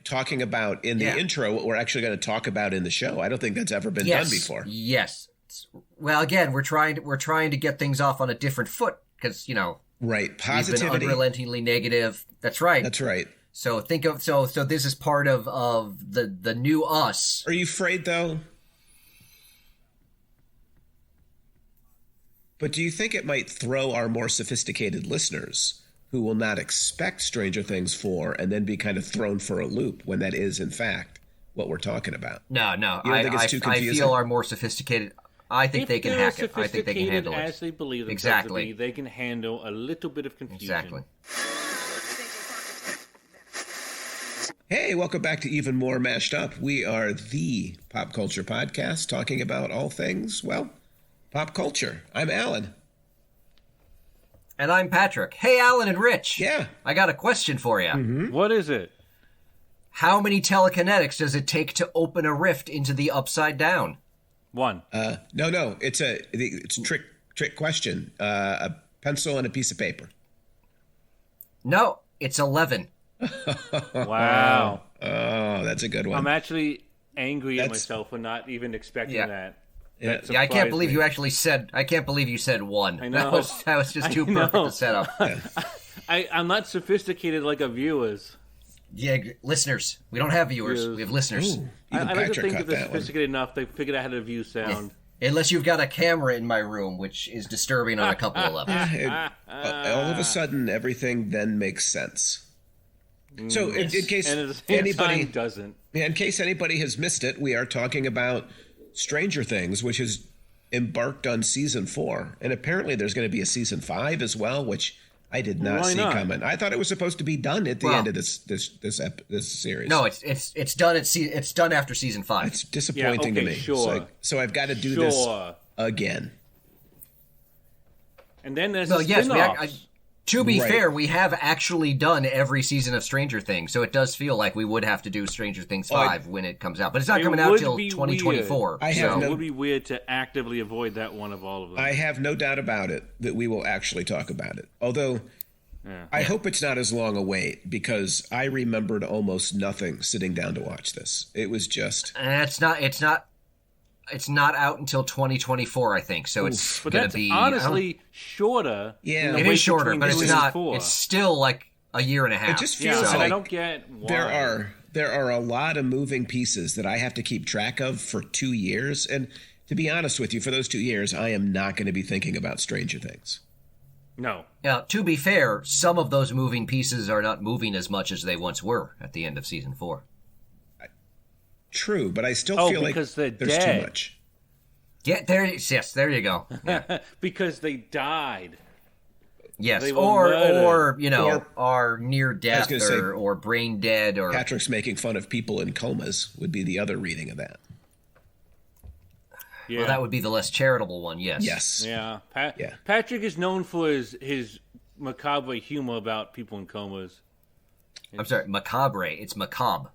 talking about in the intro what we're actually going to talk about in the show. I don't think that's ever been done before. Yes. Well, again, we're trying to get things off on a different foot because, right, positivity. We've been unrelentingly negative. That's right. That's right. So think of so this is part of the new us. Are you afraid though? But do you think it might throw our more sophisticated listeners who will not expect Stranger Things 4 and then be kind of thrown for a loop when that is, in fact, what we're talking about? No. You don't think it's too confusing? I feel are more sophisticated. I think they can hack it. I think they can handle it. As they believe themselves to be, they can handle a little bit of confusion. Exactly. Hey, welcome back to Even More Mashed Up. We are the pop culture podcast talking about all things, well, pop culture. I'm Alan. And I'm Patrick. Hey, Alan and Rich. Yeah. I got a question for you. Mm-hmm. What is it? How many telekinetics does it take to open a rift into the Upside Down? 1. No. It's a trick question. A pencil and a piece of paper. No, it's 11. Wow. Oh, that's a good one. I'm actually angry at myself for not even expecting that. Yeah, I can't believe you actually said. I can't believe you said 1. I know. That was just too perfect a setup. I'm not sophisticated like our viewers. Yeah, listeners. We don't have viewers. We have listeners. Ooh, I like to think cut if they're that one. sophisticated enough, they figured out how to view sound. Unless you've got a camera in my room, which is disturbing on a couple of levels. All of a sudden, everything then makes sense. So, in case And at the same anybody time, doesn't. in case anybody has missed it, we are talking about Stranger Things, which has embarked on season 4, and apparently there's going to be a season 5 as well, which I did not see coming. I thought it was supposed to be done at the end of this series. No, it's done. It's done after season 5. It's disappointing to me. Sure. So I've got to do this again. And then there's to be fair, we have actually done every season of Stranger Things, so it does feel like we would have to do Stranger Things 5 when it comes out. But it's not coming out till 2024. It would be weird to actively avoid that one of all of them. I have no doubt about it that we will actually talk about it. Although, I hope it's not as long a wait, because I remembered almost nothing sitting down to watch this. It was just... It's not out until 2024, I think. So it's going to be honestly shorter. Yeah, it is shorter, but it's not. 4. It's still like a year and a half. It just feels like I don't get why. There are a lot of moving pieces that I have to keep track of for 2 years, and to be honest with you, for those 2 years, I am not going to be thinking about Stranger Things. No. Now, to be fair, some of those moving pieces are not moving as much as they once were at the end of season 4. True, but I still feel like there's dead. too much. Yeah, there you go. Yeah. Because they died. Yes, They or Or- are near death gonna say- or brain dead or Patrick's making fun of people in comas would be the other reading of that. Yeah. well, that would be the less charitable one. Yes. Yes. Yeah. Yeah. Patrick is known for his macabre humor about people in comas. I'm sorry, macabre. It's macabre.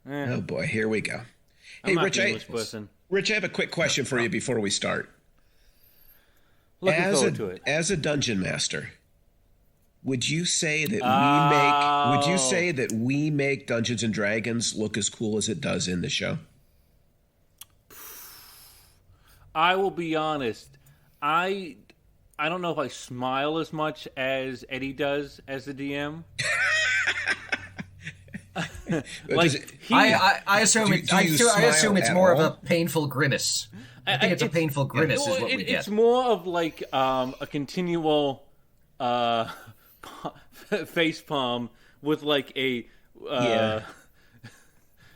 Oh boy, here we go. I'm Hey, not Rich, the English person. Rich, I have a quick question for you before we start. Looking As forward to it. As a dungeon master, would you say that we make Dungeons and Dragons look as cool as it does in the show? I will be honest. I don't know if I smile as much as Eddie does as the DM. I assume it's more of a painful grimace. I think it's a painful grimace is what we get. It's more of like a continual face palm with like a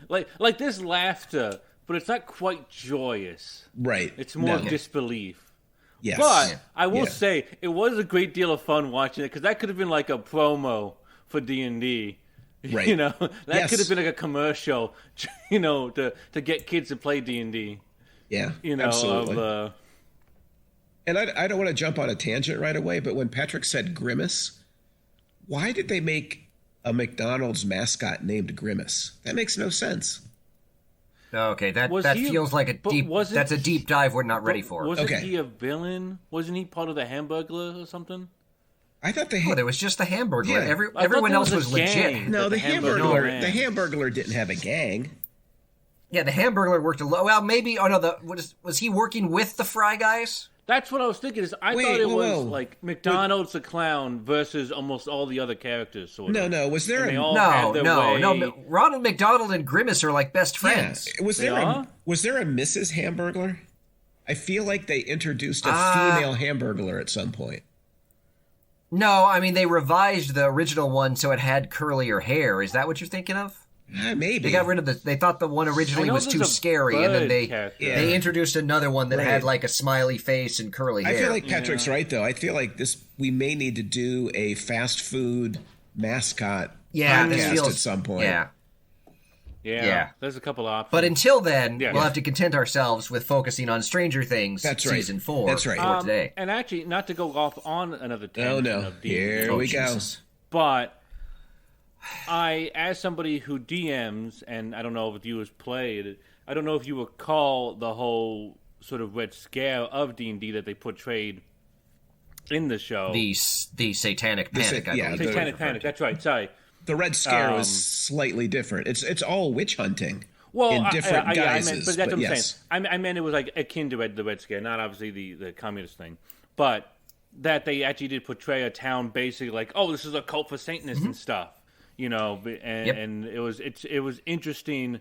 like this laughter, but it's not quite joyous. Right. It's more disbelief. Yes. But I will say it was a great deal of fun watching it, because that could have been like a promo for D&D. Right. You know, that could have been like a commercial, you know, to get kids to play D&D. Yeah, You know, absolutely. And I don't want to jump on a tangent right away, but when Patrick said Grimace, why did they make a McDonald's mascot named Grimace? That makes no sense. Okay, that feels like a deep. That's a deep dive we're not ready for. Wasn't he a villain? Wasn't he part of the Hamburglar or something? I thought there was just the Hamburglar. Yeah. Everyone else was legit. No, the Hamburglar didn't have a gang. Yeah, the Hamburglar worked alone. Well, maybe. Oh no, was he working with the Fry Guys? That's what I was thinking. I thought it was like McDonald's the clown versus almost all the other characters. Sort of. No. Was there no? Ronald McDonald and Grimace are like best friends. Yeah. Was there a Mrs. Hamburglar? I feel like they introduced a female Hamburglar at some point. No, I mean they revised the original one so it had curlier hair. Is that what you're thinking of? Maybe they got rid of they thought the one originally was too scary, and then they introduced another one that had like a smiley face and curly hair. I feel like Patrick's right though. I feel like we may need to do a fast food mascot podcast at some point. Yeah. There's a couple options. But until then, we'll have to content ourselves with focusing on Stranger Things season 4. That's right. For today. And actually, not to go off on another tangent. Of Here we go. But as somebody who DMs, and I don't know if viewers played, I don't know if you recall the whole sort of Red Scare of D&D that they portrayed in the show. The Satanic Panic, I believe. Satanic Panic, that's right, sorry. The Red Scare was slightly different. It's all witch hunting in different guises. But that's what I'm saying. I meant it was like akin to the Red Scare, not obviously the communist thing. But that they actually did portray a town basically like, oh, this is a cult for Satanists and stuff. And it was interesting.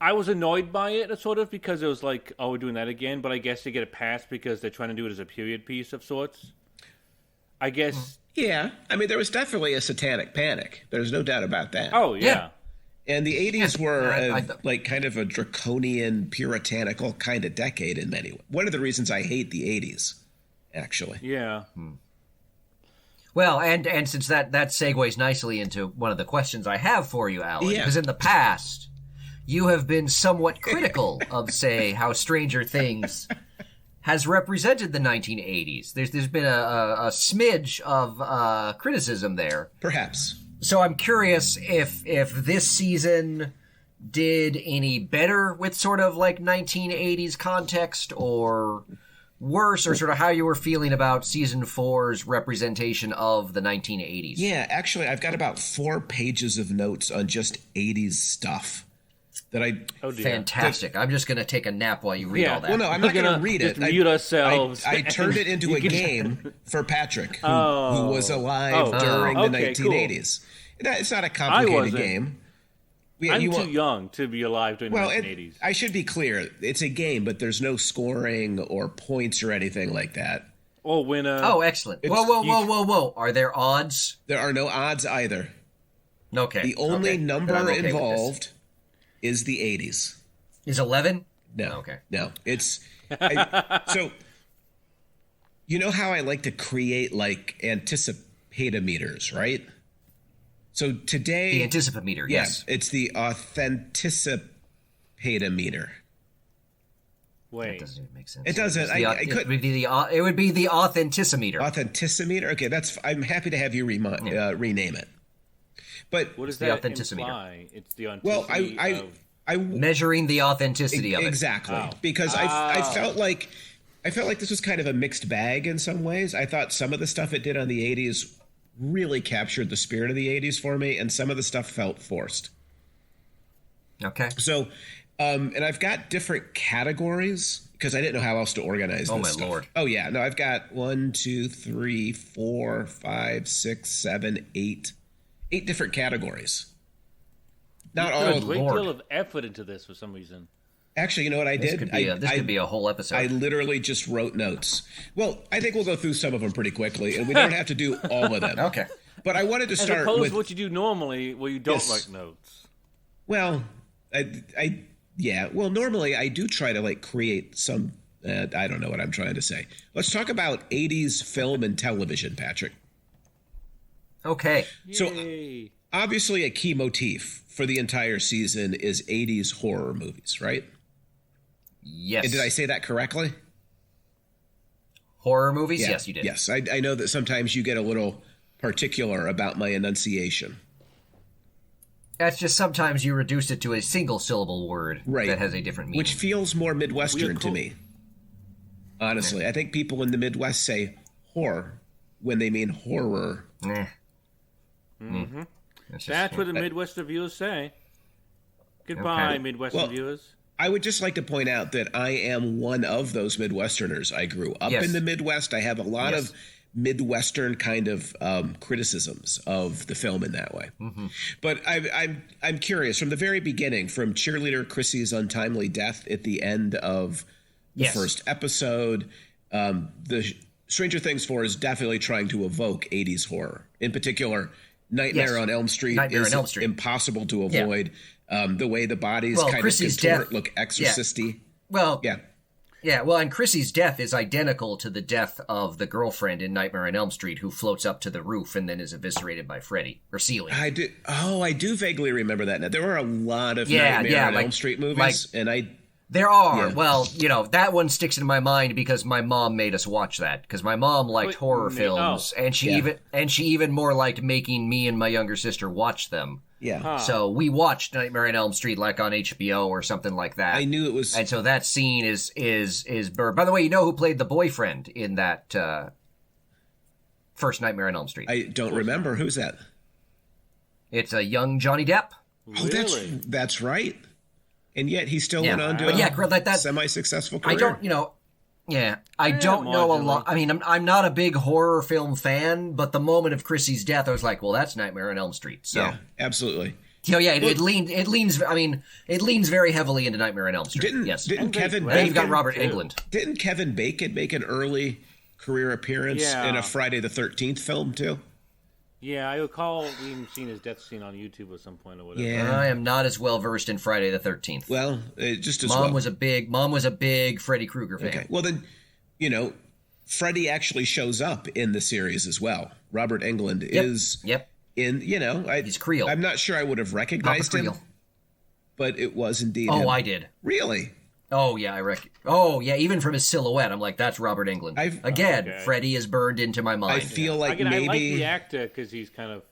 I was annoyed by it, sort of, because it was like, oh, we're doing that again. But I guess they get a pass because they're trying to do it as a period piece of sorts. I guess. Yeah, I mean, there was definitely a Satanic Panic. There's no doubt about that. Oh, yeah. And the 80s were like kind of a draconian, puritanical kind of decade in many ways. One of the reasons I hate the 80s, actually. Yeah. Well, and since that segues nicely into one of the questions I have for you, Alan, because in the past, you have been somewhat critical of, say, how Stranger Things has represented the 1980s. There's been a smidge of criticism there. Perhaps. So I'm curious if this season did any better with sort of like 1980s context, or worse, or sort of how you were feeling about season 4's representation of the 1980s. Yeah, actually, I've got about 4 pages of notes on just 80s stuff. Fantastic. I'm just going to take a nap while you read all that. Well, no, I'm not going to read it. Mute ourselves. I turned it into a game for Patrick, who was alive during the 1980s. Cool. It's not a complicated game. I'm too young to be alive during the 1980s. I should be clear. It's a game, but there's no scoring or points or anything like that. Or winner. Oh, excellent. Whoa. Are there odds? There are no odds either. Okay. The only number involved is the 80s. Is 11? No. Okay. No. It's so you know how I like to create like anticipatometers, right? So today the anticipometer, yes. It's the authenticipometer. Wait. That doesn't even make sense. It doesn't. It would be the authenticimeter. Authenticimeter? Okay, I'm happy to have you rename it. But what does that imply? It's the authenticity I measuring the authenticity of it. Exactly. Because I felt like this was kind of a mixed bag in some ways. I thought some of the stuff it did on the 80s really captured the spirit of the 80s for me, and some of the stuff felt forced. Okay. So, and I've got different categories because I didn't know how else to organize this stuff. Lord. Oh, yeah. No, I've got 1, 2, 3, 4, 5, 6, 7, 8 different categories. Not all. There's a great deal of effort into this for some reason. Actually, you know what I did? This could be a whole episode. I literally just wrote notes. Well, I think we'll go through some of them pretty quickly, and we don't have to do all of them. Okay. But I wanted to start As opposed with to what you do normally, where you don't write notes. Well, Well, normally I do try to like create some. I don't know what I'm trying to say. Let's talk about 80s film and television, Patrick. Okay. So obviously a key motif for the entire season is 80s horror movies, right? Yes. And did I say that correctly? Horror movies? Yeah. Yes, you did. Yes. I know that sometimes you get a little particular about my enunciation. That's just sometimes you reduce it to a single syllable word that has a different meaning. Which feels more Midwestern to me. Honestly, I think people in the Midwest say horror when they mean horror. Mm-hmm. That's what the Midwestern viewers say. Goodbye, Midwestern viewers. I would just like to point out that I am one of those Midwesterners. I grew up in the Midwest. I have a lot of Midwestern kind of criticisms of the film in that way. Mm-hmm. But I'm curious, from the very beginning, from cheerleader Chrissy's untimely death at the end of the first episode, the Stranger Things 4 is definitely trying to evoke 80s horror. In particular, Nightmare on Elm Street is impossible to avoid. The way the bodies kind Chrissy's of contort death, look exorcisty. Well, and Chrissy's death is identical to the death of the girlfriend in Nightmare on Elm Street, who floats up to the roof and then is eviscerated by Freddy or ceiling. I do vaguely remember that. Now there were a lot of Nightmare on Elm Street movies, There are. Yeah. Well, that one sticks in my mind because my mom made us watch that. Because my mom liked horror films, and she even more liked making me and my younger sister watch them. Yeah. Huh. So we watched Nightmare on Elm Street like on HBO or something like that. I knew it was. And so that scene is Burr. By the way, you know who played the boyfriend in that first Nightmare on Elm Street? I don't remember. Who's that? It's a young Johnny Depp. Oh, really? That's right. And yet he still went on to a semi-successful career. I don't know a lot. I mean, I'm not a big horror film fan, but the moment of Chrissy's death, I was like, well, that's Nightmare on Elm Street. So. Yeah, absolutely. It leans very heavily into Nightmare on Elm Street. Didn't Kevin Bacon? You've got Robert Englund. Didn't Kevin Bacon make an early career appearance in a Friday the 13th film too? Yeah, I recall even seeing his death scene on YouTube at some point or whatever. Yeah, I am not as well versed in Friday the 13th. Well, just as Mom was a big Freddy Krueger fan. Okay, well then, Freddy actually shows up in the series as well. Robert Englund is in. He's Creel. I'm not sure I would have recognized him, but it was indeed. Oh, him. I did. Really? Oh yeah, even from his silhouette, I'm like, that's Robert Englund. Freddy is burned into my mind. I feel like maybe I like the actor because he's kind of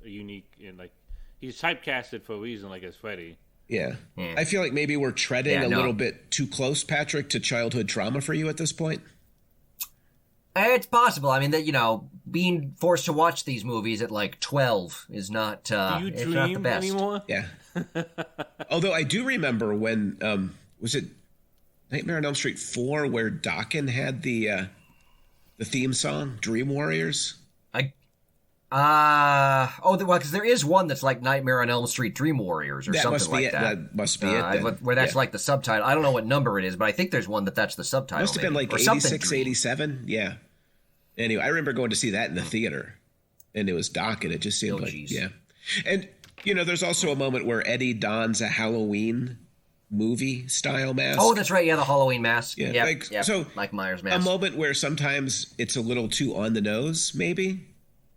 unique and he's typecasted for a reason, like as Freddy. Yeah. I feel like maybe we're treading a little bit too close, Patrick, to childhood trauma for you at this point. It's possible. I mean, that being forced to watch these movies at like 12 is not. Do you dream not the best anymore? Yeah. Although I do remember when was it Nightmare on Elm Street 4 where Dokken had the theme song Dream Warriors? Because there is one that's like Nightmare on Elm Street Dream Warriors or something like that. That must be it. Where that's like the subtitle. I don't know what number it is, but I think there's one that's the subtitle. Must have been like 86, 87. Yeah. Anyway, I remember going to see that in the theater, and it was Dokken. It just seemed And there's also a moment where Eddie dons a Halloween movie style mask. Oh, that's right. Yeah, the Halloween mask. Yeah, so Mike Myers mask. A moment where sometimes it's a little too on the nose, maybe,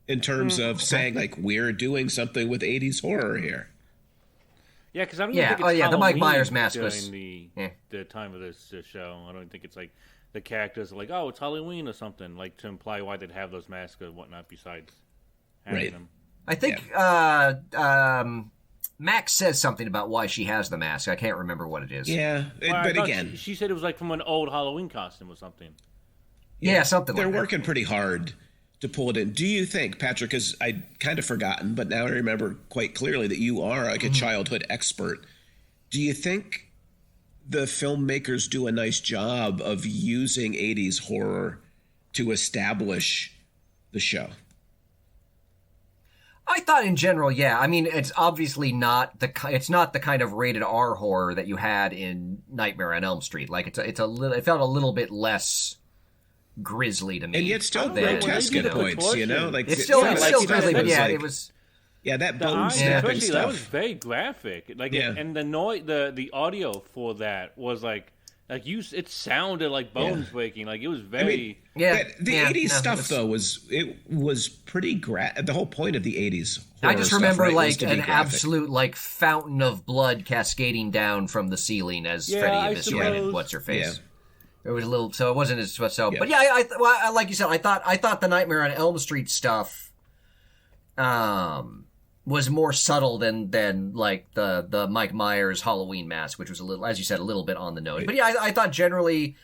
in terms of saying like we're doing something with 80s horror here. Yeah, because I don't think it's the Mike Myers mask was the time of this show. I don't think it's like the characters are like, oh, it's Halloween or something, like to imply why they'd have those masks or whatnot besides having them. I think Max says something about why she has the mask. I can't remember what it is. Yeah, but again, she said it was like from an old Halloween costume or something. Yeah, something like that. They're working pretty hard to pull it in. Do you think, Patrick, because I'd kind of forgotten, but now I remember quite clearly that you are like a childhood expert. Do you think the filmmakers do a nice job of using 80s horror to establish the show? I thought in general, yeah. I mean, it's obviously not the kind of rated R horror that you had in Nightmare on Elm Street. Like it felt a little bit less grisly to me, and yet still grotesque at points. Like it's still grisly, but it was. Yeah, that bone snapping stuff. That was very graphic. And the audio for that was like it sounded like bones breaking. Like it was very. The 80s stuff though was pretty the whole point of the 80s. I just remember an absolute fountain of blood cascading down from the ceiling as Freddy eviscerated what's her face. Yeah. It was a little, so it wasn't as so. Yeah. But yeah, I like you said, I thought the Nightmare on Elm Street stuff, was more subtle than like the Mike Myers Halloween mask, which was a little, as you said, a little bit on the nose. Right. But yeah, I thought generally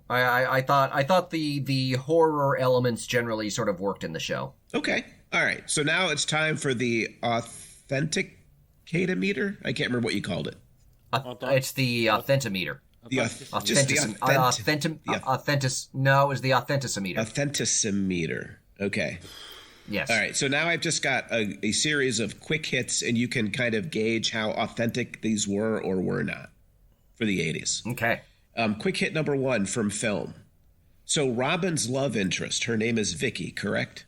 I thought the horror elements generally sort of worked in the show. Okay. All right. So now it's time for the authenticator. I can't remember what you called it. It's the authentimeter. No, it was the authentisometer. Authentisometer. Okay. Yes. All right. So now I've just got a series of quick hits, and you can kind of gauge how authentic these were or were not for the 80s. Okay. Quick hit number 1 from film. So Robin's love interest, her name is Vicky, correct?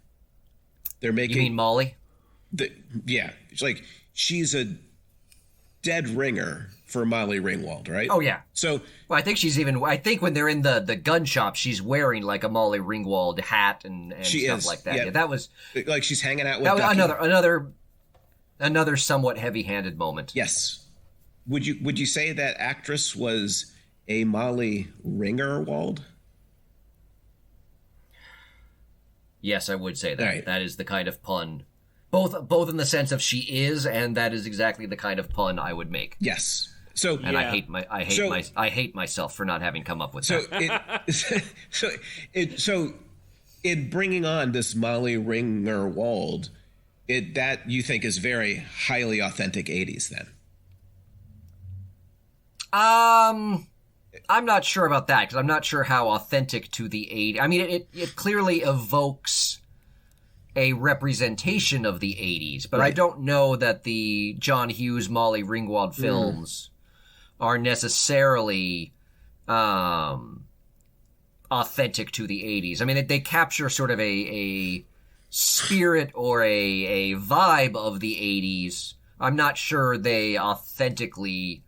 They're making. You mean Molly? Yeah. It's like she's a dead ringer for Molly Ringwald, right? Oh, yeah. So, well, I think when they're in the gun shop, she's wearing like a Molly Ringwald hat and stuff like that. Yeah, that was like she's hanging out with Ducky. Another somewhat heavy-handed moment. Yes. Would you say that actress was a Molly Ringerwald? Yes, I would say that. Right. That is the kind of pun, both in the sense of she is, and that is exactly the kind of pun I would make. Yes. So, and I hate myself for not having come up with that. So in bringing on this Molly Ringerwald, that you think is very highly authentic 80s then? I'm not sure about that, because I'm not sure how authentic to the 80s. I mean, it clearly evokes a representation of the 80s, but right. I don't know that the John Hughes, Molly Ringwald films are necessarily authentic to the 80s. I mean, they capture sort of a spirit or a vibe of the 80s. I'm not sure they authentically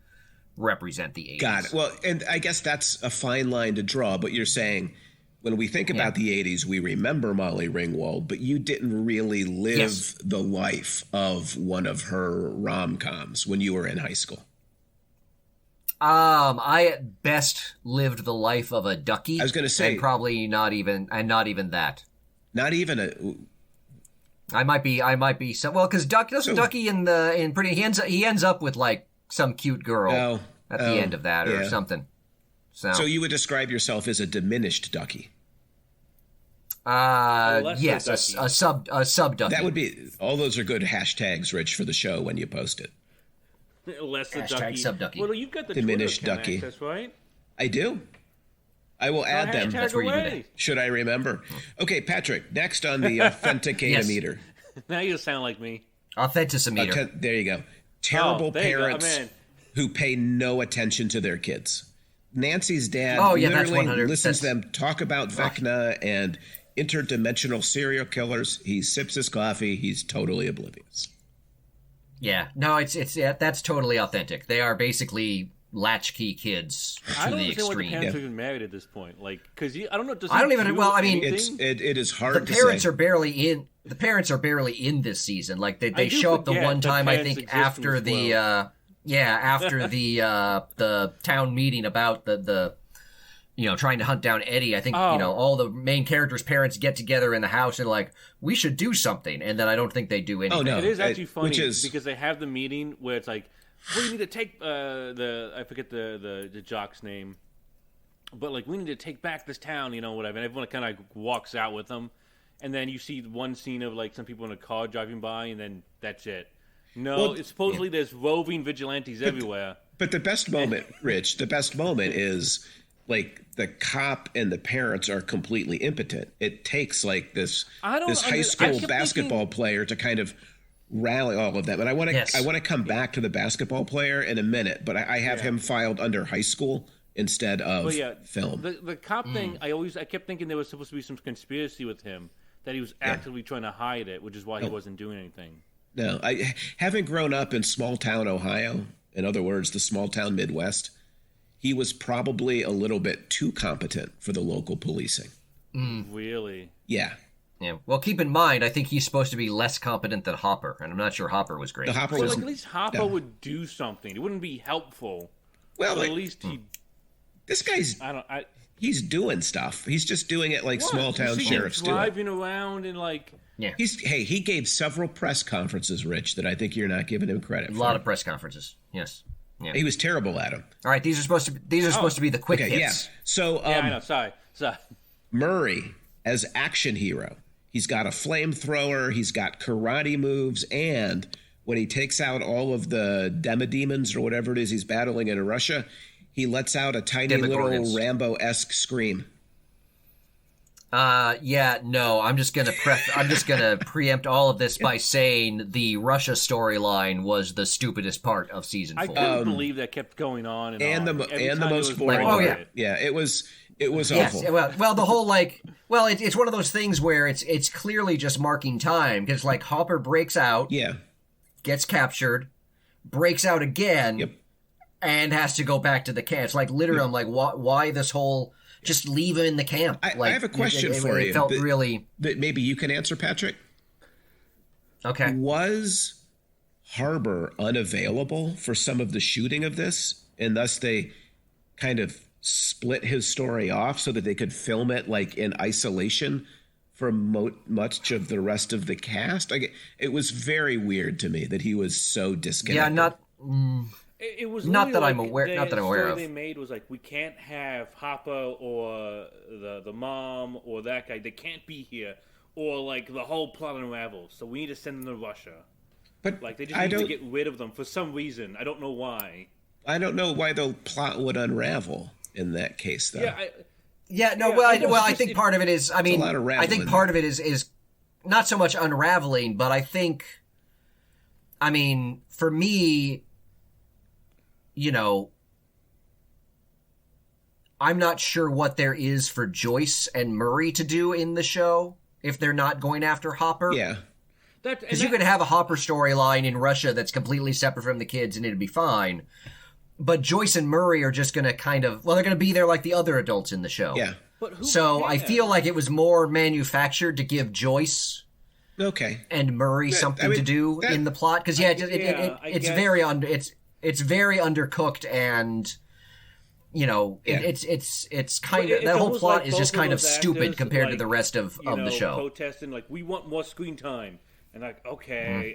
represent the 80s. Got it. Well, and I guess that's a fine line to draw, but you're saying when we think about the 80s, we remember Molly Ringwald, but you didn't really live the life of one of her rom-coms when you were in high school. I at best lived the life of a ducky. I was going to say, and probably not even that. Not even a. I might be. Well, because Ducky he ends up with like some cute girl at the end of that or something. So you would describe yourself as a diminished ducky. Yes, a sub ducky. That would be. All those are good hashtags, Rich, for the show when you post it. Less the Hashtag ducky. sub ducky. Well, you've got the diminished Twitter ducky. Access, right? I do. I will add them. That's where you do that. Should I remember? Okay, Patrick. Next on the authenticator. Now you sound like me. Authentisometer. There you go. Terrible parents who pay no attention to their kids. Nancy's dad literally listens to them talk about Vecna and interdimensional serial killers. He sips his coffee. He's totally oblivious. Yeah, no, that's totally authentic. They are basically latchkey kids to the extreme. I don't understand why the parents are even married at this point. Like, because I don't know. It is hard. The parents are barely in. The parents are barely in this season. Like they show up the one time I think after the the town meeting about the trying to hunt down Eddie. I think all the main characters' parents get together in the house and like, we should do something, and then I don't think they do anything. Oh no, it is actually funny because they have the meeting where it's like, we need to take I forget the jock's name, but like, we need to take back this town, whatever. And everyone kind of walks out with them, and then you see one scene of like some people in a car driving by, and then that's it. No, it's supposedly there's roving vigilantes everywhere. But the best moment, Rich, is like the cop and the parents are completely impotent. It takes like this high school basketball player to kind of rally all of them. And I want to come back to the basketball player in a minute, but I have him filed under high school instead of film. The cop thing, I kept thinking there was supposed to be some conspiracy with him, that he was actively trying to hide it, which is why he wasn't doing anything. No, having grown up in small town Ohio, in other words, the small town Midwest, he was probably a little bit too competent for the local policing. Really? Yeah. Yeah. Well, keep in mind, I think he's supposed to be less competent than Hopper, and I'm not sure Hopper was great. At least Hopper would do something. It wouldn't be helpful. Well, at least he. This guy's. He's doing stuff. He's just doing it like small town sheriffs do. Driving around and like. Yeah. He gave several press conferences, Rich, that I think you're not giving him credit for. A lot of press conferences. Yes. Yeah. He was terrible at them. All right, these are supposed to be the quick hits. Yeah. So I know. Sorry. Murray as action hero. He's got a flamethrower. He's got karate moves, and when he takes out all of the demodemons or whatever it is he's battling in Russia, he lets out a tiny little Rambo-esque scream. No, I'm just gonna preempt all of this by saying the Russia storyline was the stupidest part of season 4. I couldn't believe that kept going on and on. The most boring part. It was awful. Well, the whole it's one of those things where it's clearly just marking time because like Hopper breaks out, gets captured, breaks out again, and has to go back to the camp. It's like literally, I'm like, why this whole? Just leave him in the camp. I have a question for you. It felt really... That maybe you can answer, Patrick. Okay. Was Harbor unavailable for some of the shooting of this, and thus they kind of split his story off so that they could film it like in isolation from much of the rest of the cast? It was very weird to me that he was so disconnected. Yeah, not... It was not that like I'm aware. Not that I'm aware of. The story they made was like, we can't have Hopper or the mom or that guy. They can't be here, or like the whole plot unravels. So we need to send them to Russia. But like they just need to get rid of them for some reason. I don't know why. I don't know why the plot would unravel in that case, though. I think part of it is. I mean, I think part of it is not so much unraveling, but I think. I mean, for me. You know, I'm not sure what there is for Joyce and Murray to do in the show if they're not going after Hopper. Yeah. Because you could have a Hopper storyline in Russia that's completely separate from the kids and it'd be fine. But Joyce and Murray are just going to they're going to be there like the other adults in the show. Yeah. So I feel like it was more manufactured to give Joyce and Murray something to do in the plot. Because, it's very undercooked and, you know, it's kind of, that whole plot is just kind of stupid compared to the rest of the show. Protesting, like, we want more screen time. And like, okay,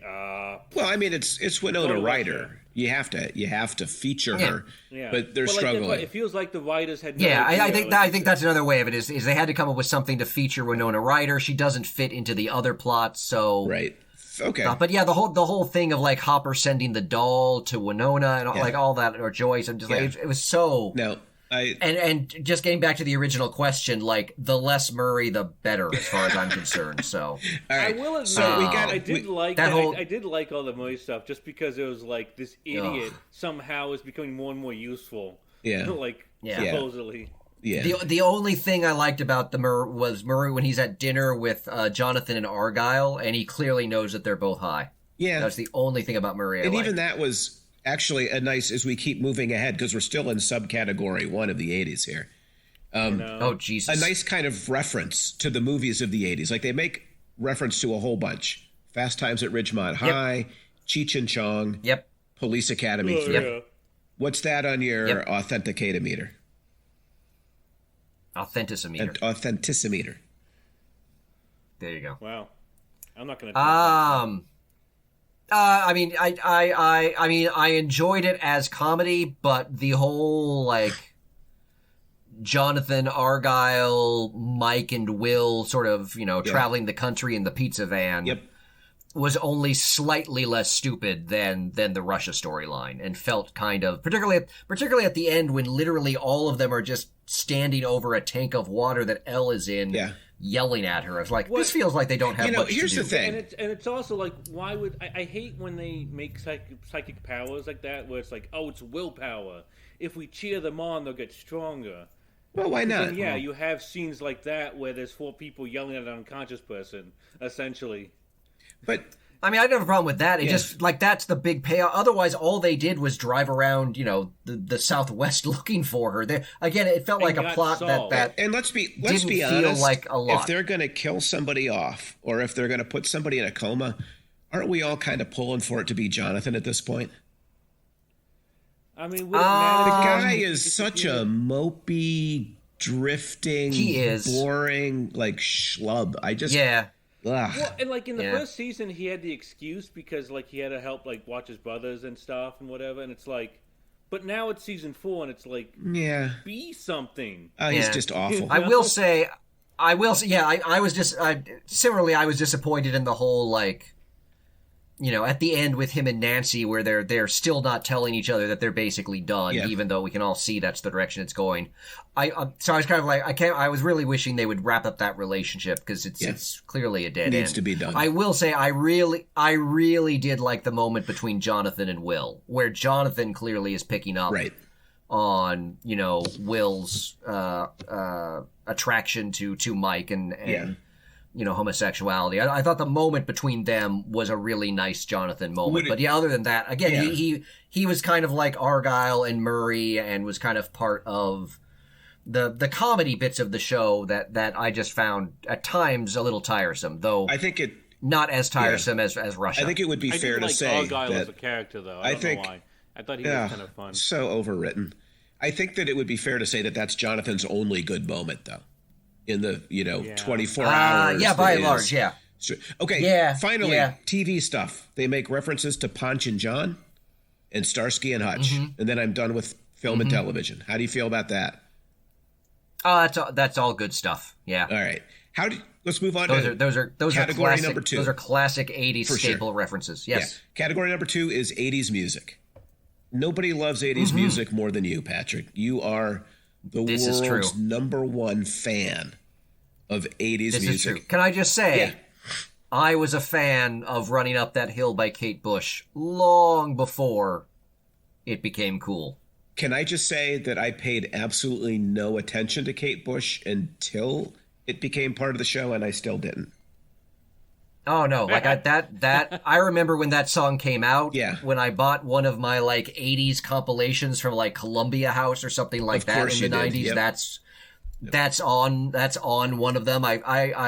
well, I mean, it's Winona Ryder. You have to feature her, but they're struggling. It feels like the writers had. I think that's another way of it is they had to come up with something to feature Winona Ryder. She doesn't fit into the other plots, so right. Okay, but the whole thing of like Hopper sending the doll to Winona and like all that, or Joyce, I'm just like it was so no. And just getting back to the original question, like the less Murray, the better, as far as I'm concerned. So, all right. I will admit, I did like all the Murray stuff, just because it was like this idiot somehow is becoming more and more useful. Yeah, supposedly. Yeah. The only thing I liked about was Murray when he's at dinner with Jonathan and Argyle, and he clearly knows that they're both high. Yeah, that's the only thing about Murray. And even that was. Actually, a nice as we keep moving ahead because we're still in subcategory 1 of the 80s here. Oh, Jesus. A nice kind of reference to the movies of the 80s. Like they make reference to a whole bunch. Fast Times at Ridgemont High, Cheech and Chong, Police Academy 3. Yep. What's that on your authenticator? Authenticometer. Authenticometer. There you go. Wow. I'm not going to I mean, I enjoyed it as comedy, but the whole like Jonathan, Argyle, Mike, and Will sort of traveling the country in the pizza van was only slightly less stupid than the Russia storyline, and felt kind of particularly at the end when literally all of them are just standing over a tank of water that Elle is in. Yeah. Yelling at her. It's like, this feels like they don't have much here's to do. The thing. And it's also like, why would... I hate when they make psychic powers like that, where it's like, oh, it's willpower. If we cheer them on, they'll get stronger. Well, why not? Then, you have scenes like that where there's 4 people yelling at an unconscious person, essentially. But... I mean, I don't have a problem with that. It just, like, that's the big payoff. Otherwise, all they did was drive around, the Southwest looking for her. Again, it felt like a plot that and let's be honest, feel like a lot. If they're going to kill somebody off, or if they're going to put somebody in a coma, aren't we all kind of pulling for it to be Jonathan at this point? I mean, the guy is such a mopey, drifting, boring, like, schlub. Well, and like in the first season, he had the excuse because like he had to help like watch his brothers and stuff and whatever. And it's like, But now it's season 4, and it's like, be something. He's just awful. I will say, I was just similarly. I was disappointed in the whole like, at the end with him and Nancy, where they're still not telling each other that they're basically done, even though we can all see that's the direction it's going. So I was kind of like, I was really wishing they would wrap up that relationship because it's clearly a dead end. It needs to be done. I will say, I really did like the moment between Jonathan and Will, where Jonathan clearly is picking up on Will's attraction to Mike and homosexuality. I thought the moment between them was a really nice Jonathan moment. But other than that, again, he was kind of like Argyle and Murray and was kind of part of the comedy bits of the show that I just found at times a little tiresome, though I think it not as tiresome as Russia. I think it would be fair to say Argyle that as a character, though. I don't know why. I thought he was kind of fun. So overwritten. I think that it would be fair to say that that's Jonathan's only good moment, though, in the 24 hours. By and large, yeah. Okay, finally, TV stuff. They make references to Ponch and John and Starsky and Hutch, and then I'm done with film and television. How do you feel about that? That's all good stuff. Yeah. All right. Let's move on. Those are category classic, number 2. Those are classic 80s staple references. Yes. Yeah. Category number 2 is 80s music. Nobody loves 80s music more than you, Patrick. You are the world's number one fan of 80s music. Is true. Can I just say, I was a fan of Running Up That Hill by Kate Bush long before it became cool. Can I just say that I paid absolutely no attention to Kate Bush until it became part of the show, and I still didn't. Oh no! Like I remember when that song came out. Yeah. When I bought one of my like '80s compilations from like Columbia House or something like that in the '90s. Yep. That's on one of them. I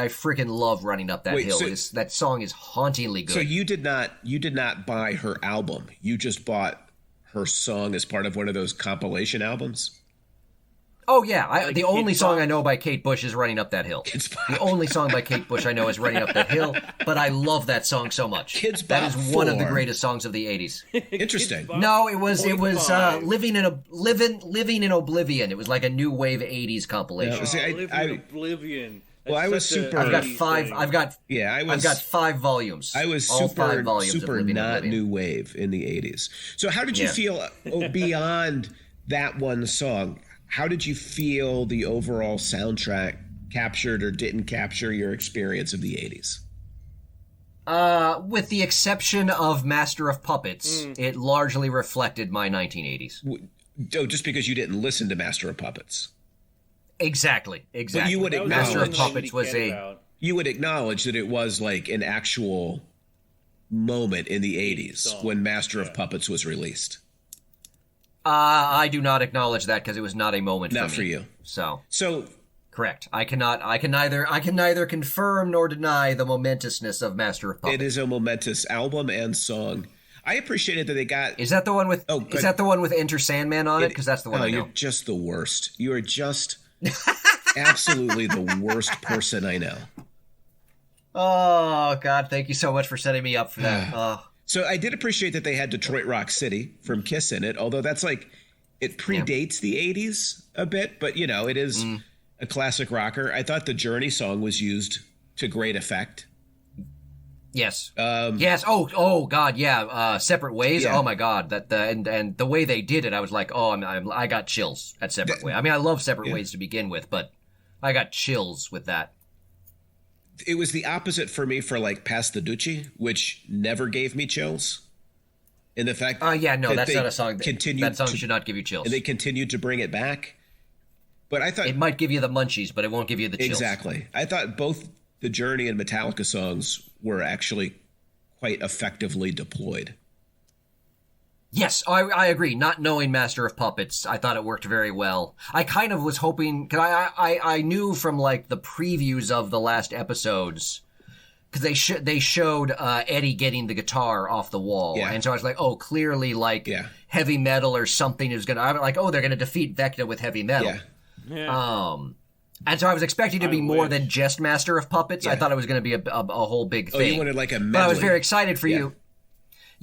freaking love Running Up That Hill. That song is hauntingly good. So you did not buy her album. You just bought her song as part of one of those compilation albums. Oh, yeah. The only song I know by Kate Bush is Running Up That Hill. The only song by Kate Bush I know is Running Up That Hill, but I love that song so much. That is one of the greatest songs of the 80s. Interesting. No, it was Living in Oblivion. It was like a new wave 80s compilation. Living in Oblivion. Well, I was super. I've got 5 volumes. I was super not new wave in the 80s. So how did you feel beyond that one song? How did you feel the overall soundtrack captured or didn't capture your experience of the 80s? With the exception of Master of Puppets, it largely reflected my 1980s. Oh, just because you didn't listen to Master of Puppets. Exactly. But you would acknowledge Master of Puppets was You would acknowledge that it was like an actual moment in the 80s when Master of Puppets was released. I do not acknowledge that because it was not a moment for you. So correct. I can neither confirm nor deny the momentousness of Master of Puppets. It is a momentous album and song. I appreciated that they got. Is that the one with? Is that the one with Enter Sandman on it? Because that's the one I know. You're just the worst. You are just absolutely the worst person I know. Oh God! Thank you so much for setting me up for that. So I did appreciate that they had Detroit Rock City from Kiss in it, although that's like, it predates the 80s a bit, but it is a classic rocker. I thought the Journey song was used to great effect. Yes. Yes. Oh God. Yeah. Separate Ways. Yeah. Oh my God. And the way they did it, I was like, I got chills at Separate Ways. I mean, I love Separate Ways to begin with, but I got chills with that. It was the opposite for me for like Pass the Duchy, which never gave me chills. In the fact that's not a song that song should not give you chills. And they continued to bring it back. But I thought it might give you the munchies, but it won't give you the chills. Exactly. I thought both the Journey and Metallica songs were actually quite effectively deployed. Yes, I agree. Not knowing Master of Puppets, I thought it worked very well. I kind of was hoping, because I knew from like the previews of the last episodes, because they showed Eddie getting the guitar off the wall, and so I was like, oh, clearly like heavy metal or something is gonna. I'm like, oh, they're gonna defeat Vecna with heavy metal. And so I was expecting to be more than just Master of Puppets. I thought it was going to be a whole big thing. Oh, you wanted like a medley. But I was very excited for you.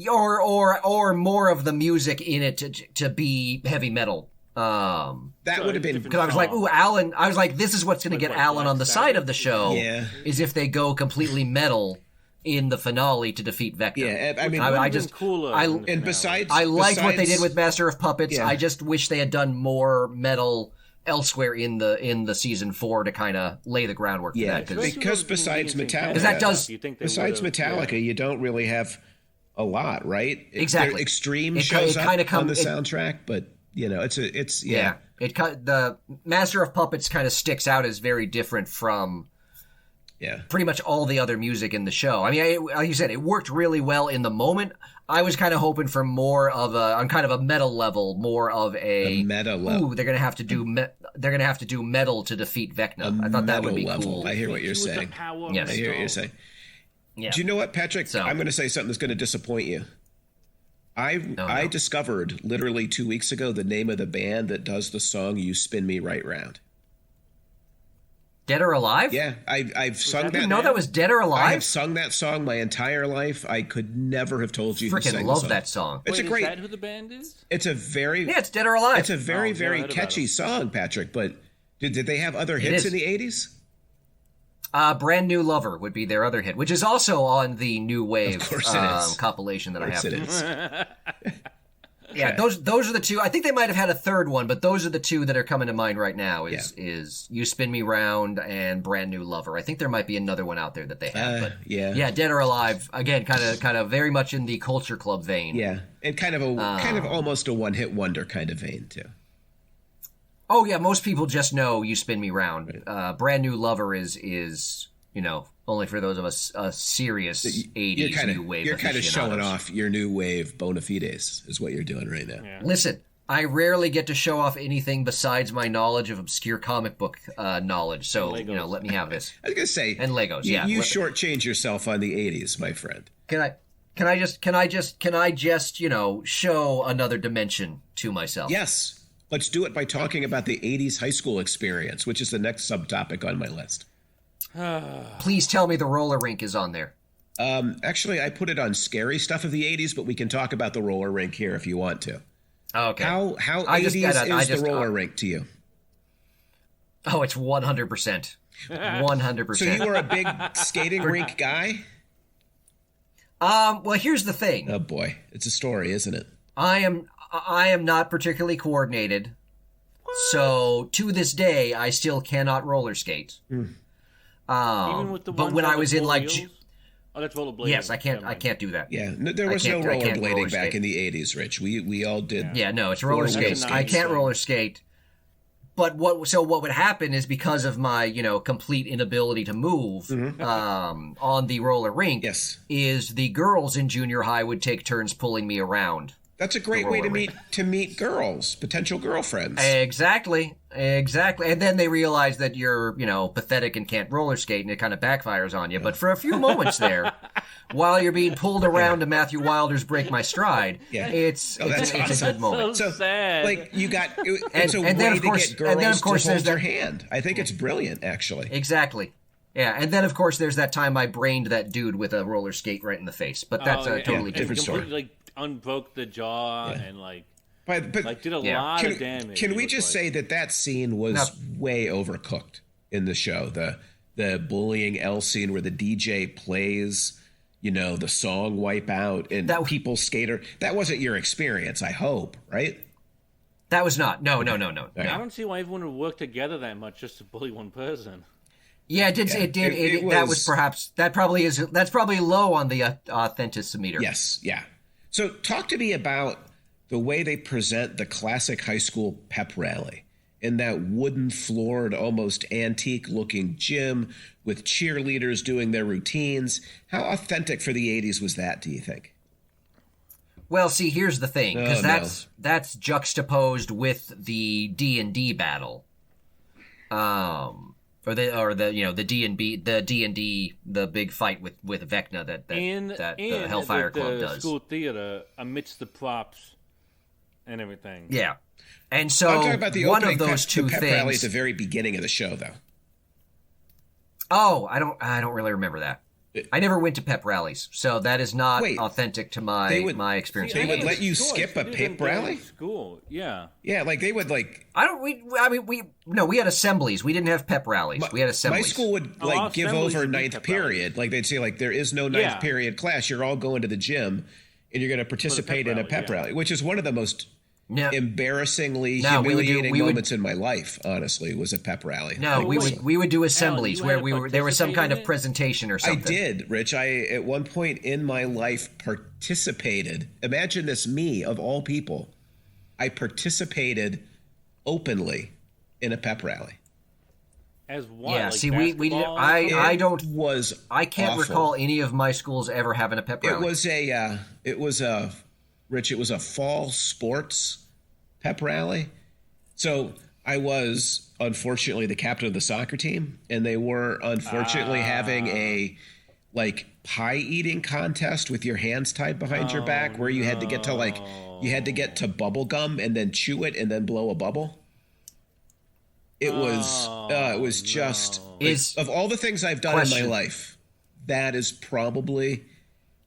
or more of the music in it to be heavy metal. That would have been, because I was like, ooh, Alan. I was like, this is what's going to get Alan on the side of the show. Yeah. Is if they go completely metal in the finale to defeat Vecna. Yeah, I mean, I just cooler. And besides, I liked what they did with Master of Puppets. Yeah. I just wish they had done more metal elsewhere in the season 4 to kind of lay the groundwork for that. Because besides Metallica, you don't really have a lot, right? Exactly. Extreme shows up on the soundtrack, but the Master of Puppets kind of sticks out as very different from pretty much all the other music in the show. I mean, like you said, it worked really well in the moment. I was kind of hoping for more of on kind of a metal level, more of a meta level. Ooh, they're gonna have to do metal to defeat Vecna. I thought that would be cool. I hear what you're saying. Yes, I hear what you're saying. Yeah. Do you know what, Patrick? I'm going to say something that's going to disappoint you. I discovered literally 2 weeks ago the name of the band that does the song "You Spin Me Right Round." Dead or Alive? Yeah, I've sung that. I didn't know that was Dead or Alive. I've sung that song my entire life. I could never have told you. Freaking love that song. It's a great. Is that who the band is? It's a very. Yeah, it's Dead or Alive. It's a very catchy song, Patrick. But did they have other hits in the 80s? Brand New Lover would be their other hit, which is also on the New Wave compilation that I have. It is. Yeah, those are the two. I think they might have had a third one, but those are the two that are coming to mind right now. Is You Spin Me Round and Brand New Lover. I think there might be another one out there that they have. But Dead or Alive again, kind of very much in the Culture Club vein. Yeah, and kind of almost a one-hit wonder kind of vein too. Oh yeah, most people just know You Spin Me Round. Right. Brand New Lover is only for those of us serious 80s new wave. You're kind of showing off your new wave bona fides is what you're doing right now. Yeah. Listen, I rarely get to show off anything besides my knowledge of obscure comic book knowledge. So let me have this. I was gonna say, and Legos. You shortchange yourself on the 80s, my friend. Can I just show another dimension to myself? Yes. Let's do it by talking about the 80s high school experience, which is the next subtopic on my list. Please tell me the roller rink is on there. Actually, I put it on scary stuff of the 80s, but we can talk about the roller rink here if you want to. Okay. How 80s is the roller rink to you? Oh, it's 100%. 100%. So you were a big skating rink guy? Well, here's the thing. Oh, boy. It's a story, isn't it? I am not particularly coordinated, so to this day I still cannot roller skate. Even with the but when I was in that's rollerblading. Yes, I can't do that. Yeah, there was no rollerblading back in the 80s, Rich. We all did. Yeah, no, it's roller skate. I can't roller skate. But what would happen is because of my complete inability to move on the roller rink, is the girls in junior high would take turns pulling me around. That's a great way to meet girls, potential girlfriends. Exactly. And then they realize that you're, pathetic and can't roller skate, and it kind of backfires on you. Yeah. But for a few moments there, while you're being pulled around to Matthew Wilder's "Break My Stride," it's a good moment. So sad. Like you got, it's a way to get girls to hold your hand. I think it's brilliant, actually. Exactly. Yeah, and then of course there's that time I brained that dude with a roller skate right in the face, but that's a totally different story. Unbroke the jaw and but did a lot of damage. Can we just say that scene was way overcooked in the show? The bullying L scene where the DJ plays, the song "Wipeout" and people skater. That wasn't your experience, I hope, right? That was not. No. I don't see why everyone would work together that much just to bully one person. Yeah, it did. That's probably low on the authenticimeter. Yes, yeah. So talk to me about the way they present the classic high school pep rally in that wooden floored, almost antique-looking gym with cheerleaders doing their routines. How authentic for the 80s was that, do you think? Well, see, here's the thing, because that's juxtaposed with the D&D battle. Or the D&D, the big fight with Vecna that the Hellfire Club does. School theater amidst the props and everything. Yeah, and so I'm talking about the one of those two pep things. Rally at the very beginning of the show, though. Oh, I don't really remember that. I never went to pep rallies, so that is not authentic to my experience. They would let you skip a pep rally? School, yeah. Yeah, like they would like... we had assemblies. We didn't have pep rallies. We had assemblies. My school would give over ninth period. Like they'd say like, there is no ninth period class. You're all going to the gym and you're going to participate in a pep rally, which is one of the most... embarrassingly humiliating moments in my life, honestly, was a pep rally. No, we would do assemblies where there was some kind of presentation or something. I did, Rich. I at one point in my life participated. Imagine this, me of all people. I participated openly in a pep rally. As what? Yeah, like see, I can't awful. recall any of my schools ever having a pep rally. It was a fall sports pep rally. So I was, unfortunately, the captain of the soccer team, and they were, unfortunately, having a, pie eating contest with your hands tied behind your back, where you had to get to bubble gum and then chew it and then blow a bubble. It was just, of all the things I've done in my life, that is probably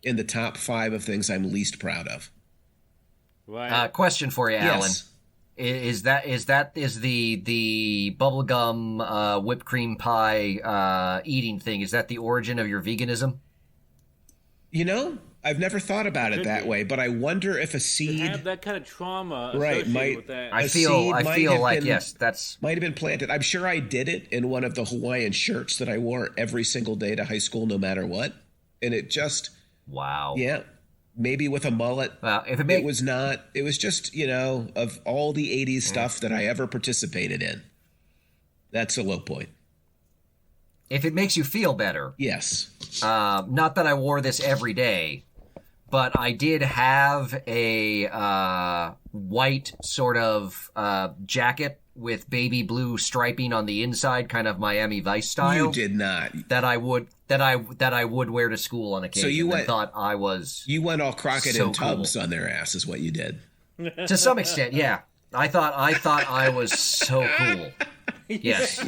in the top 5 of things I'm least proud of. Right. Question for you, Alan. Yes. Is the bubblegum whipped cream pie eating thing, is that the origin of your veganism? You know, I've never thought about it that way, but I wonder if a seed have that kind of trauma might with that. I feel like yes, that's might have been planted. I'm sure I did it in one of the Hawaiian shirts that I wore every single day to high school, no matter what, and it just yeah. Maybe with a mullet. It was not. It was just, of all the 80s stuff that I ever participated in, that's a low point. If it makes you feel better. Yes. Not that I wore this every day, but I did have a white sort of jacket with baby blue striping on the inside, kind of Miami Vice style. You did not. That I would wear to school on occasion. So you went all Crockett and Tubbs on their ass, is what you did. To some extent, yeah. I thought I was so cool. Yes.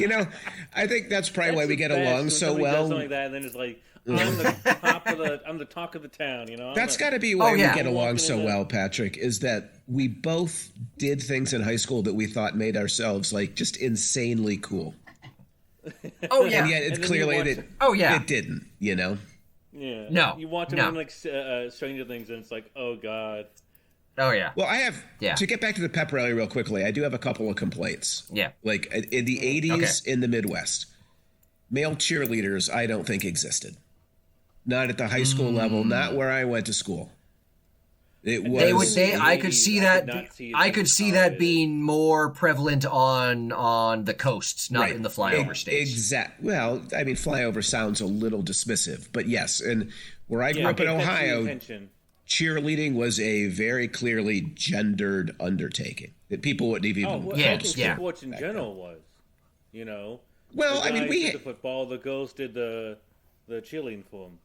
I think that's probably why we get along so well. Does something like that, and then it's like, I'm the talk of the town, That's got to be why we get along so well, Patrick, is that we both did things in high school that we thought made ourselves just insanely cool. Oh yeah. And yet it didn't, Yeah. No. You watch them in Stranger Things, and it's like, oh god. Oh yeah. Well, I have to get back to the pep rally real quickly. I do have a couple of complaints. Yeah. Like in the 80s in the Midwest, male cheerleaders I don't think existed. Not at the high school level, not where I went to school. It was. I could see that being more prevalent on the coasts, not in the flyover states. Exactly. Well, I mean, flyover sounds a little dismissive, but yes. And where I grew up in Ohio, cheerleading was a very clearly gendered undertaking that people wouldn't even. Sports in general was, Well, I mean, we did the football. The girls did the cheerleading for them.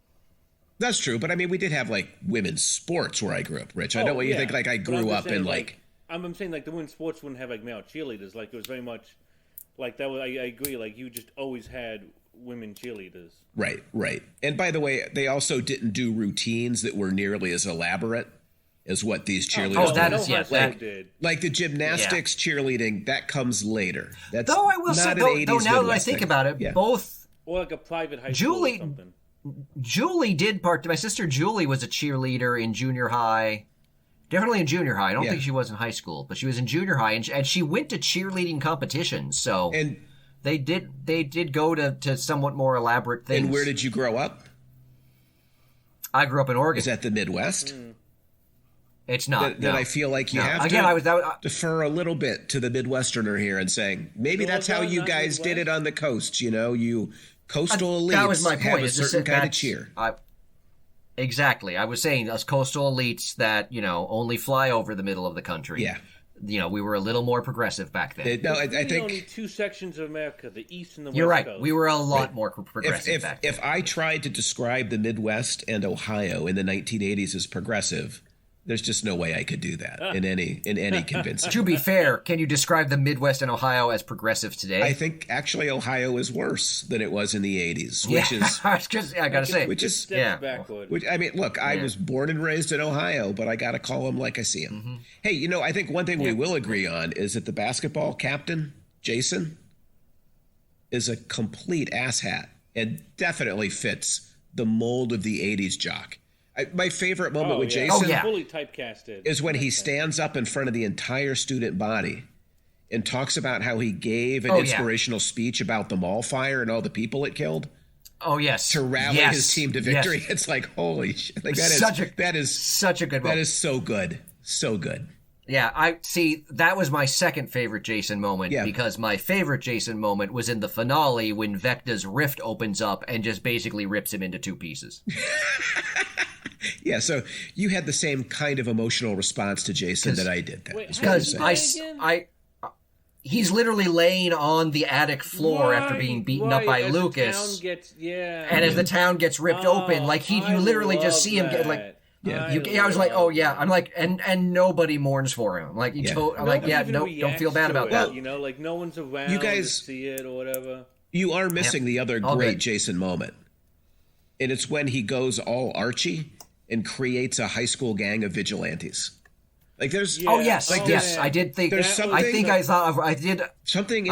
That's true, but I mean, we did have women's sports where I grew up, Rich. I know what you think. I grew up in I'm saying the women's sports wouldn't have male cheerleaders. It was very much that. I agree. You just always had women cheerleaders. Right. And by the way, they also didn't do routines that were nearly as elaborate as what these cheerleaders did. Like the gymnastics cheerleading, that comes later. That's though I will say, though now that I think about it, both or like a private high school or something. Julie did my sister Julie was a cheerleader in junior high. Definitely in junior high. I don't think she was in high school, but she was in junior high, and she went to cheerleading competitions. So they did go to somewhat more elaborate things. And where did you grow up? I grew up in Oregon. Is that the Midwest? It's not. Then I feel like you have to defer a little bit to the Midwesterner here and saying maybe that's how you guys did it on the coast. You coastal elites that was my point. have a certain kind of cheer. Exactly. I was saying us coastal elites that, only fly over the middle of the country. Yeah. We were a little more progressive back then. I think only two sections of America, the East and the West. You're right. Coast. We were a lot more progressive back then. If I tried to describe the Midwest and Ohio in the 1980s as progressive, There's just no way I could do that in any convincing. To be fair, can you describe the Midwest and Ohio as progressive today? I think actually Ohio is worse than it was in the 80s, which is I gotta say, which is backward. Which, I mean, look, I was born and raised in Ohio, but I got to call him like I see him. Mm-hmm. Hey, I think one thing we will agree on is that the basketball captain, Jason, is a complete asshat and definitely fits the mold of the 80s jock. My favorite moment with Jason fully typecasted is when he stands up in front of the entire student body and talks about how he gave an inspirational speech about the mall fire and all the people it killed. Oh, yes. To rally his team to victory. Yes. It's like, holy shit. Like, that is such a good moment. That is so good. So good. Yeah, that was my second favorite Jason moment because my favorite Jason moment was in the finale when Vecna's rift opens up and just basically rips him into two pieces. Yeah, so you had the same kind of emotional response to Jason that I did. Because he's literally laying on the attic floor after being beaten up by Lucas. And as the town gets ripped open, like you literally just see him get like. Yeah, I was like, oh yeah, I'm like, and nobody mourns for him. Like, don't feel bad about that. Like no one's around you guys, to see it or whatever. You are missing the other great Jason moment, and it's when he goes all Archie and creates a high school gang of vigilantes. Like there's I did think there's something. I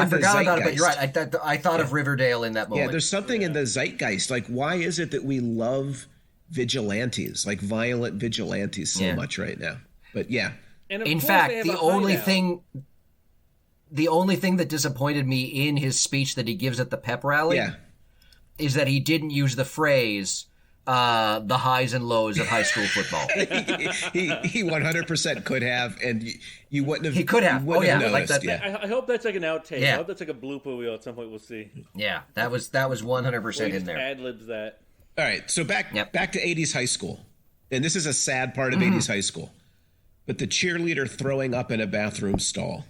forgot about it, but you're right. I thought of Riverdale in that moment. Yeah, there's something in the zeitgeist. Like, why is it that we love vigilantes, like violent vigilantes, so much right now? But in fact, the only thing that disappointed me in his speech that he gives at the pep rally is that he didn't use the phrase the highs and lows of high school football. he 100% could have, and you wouldn't have. He could have. Noticed, like that. I hope that's like an outtake. I hope that's like a blooper reel at some point. We'll see. Yeah, that was 100% in there. Ad libs that. All right, so back to 80s high school, and this is a sad part of 80s high school, but the cheerleader throwing up in a bathroom stall.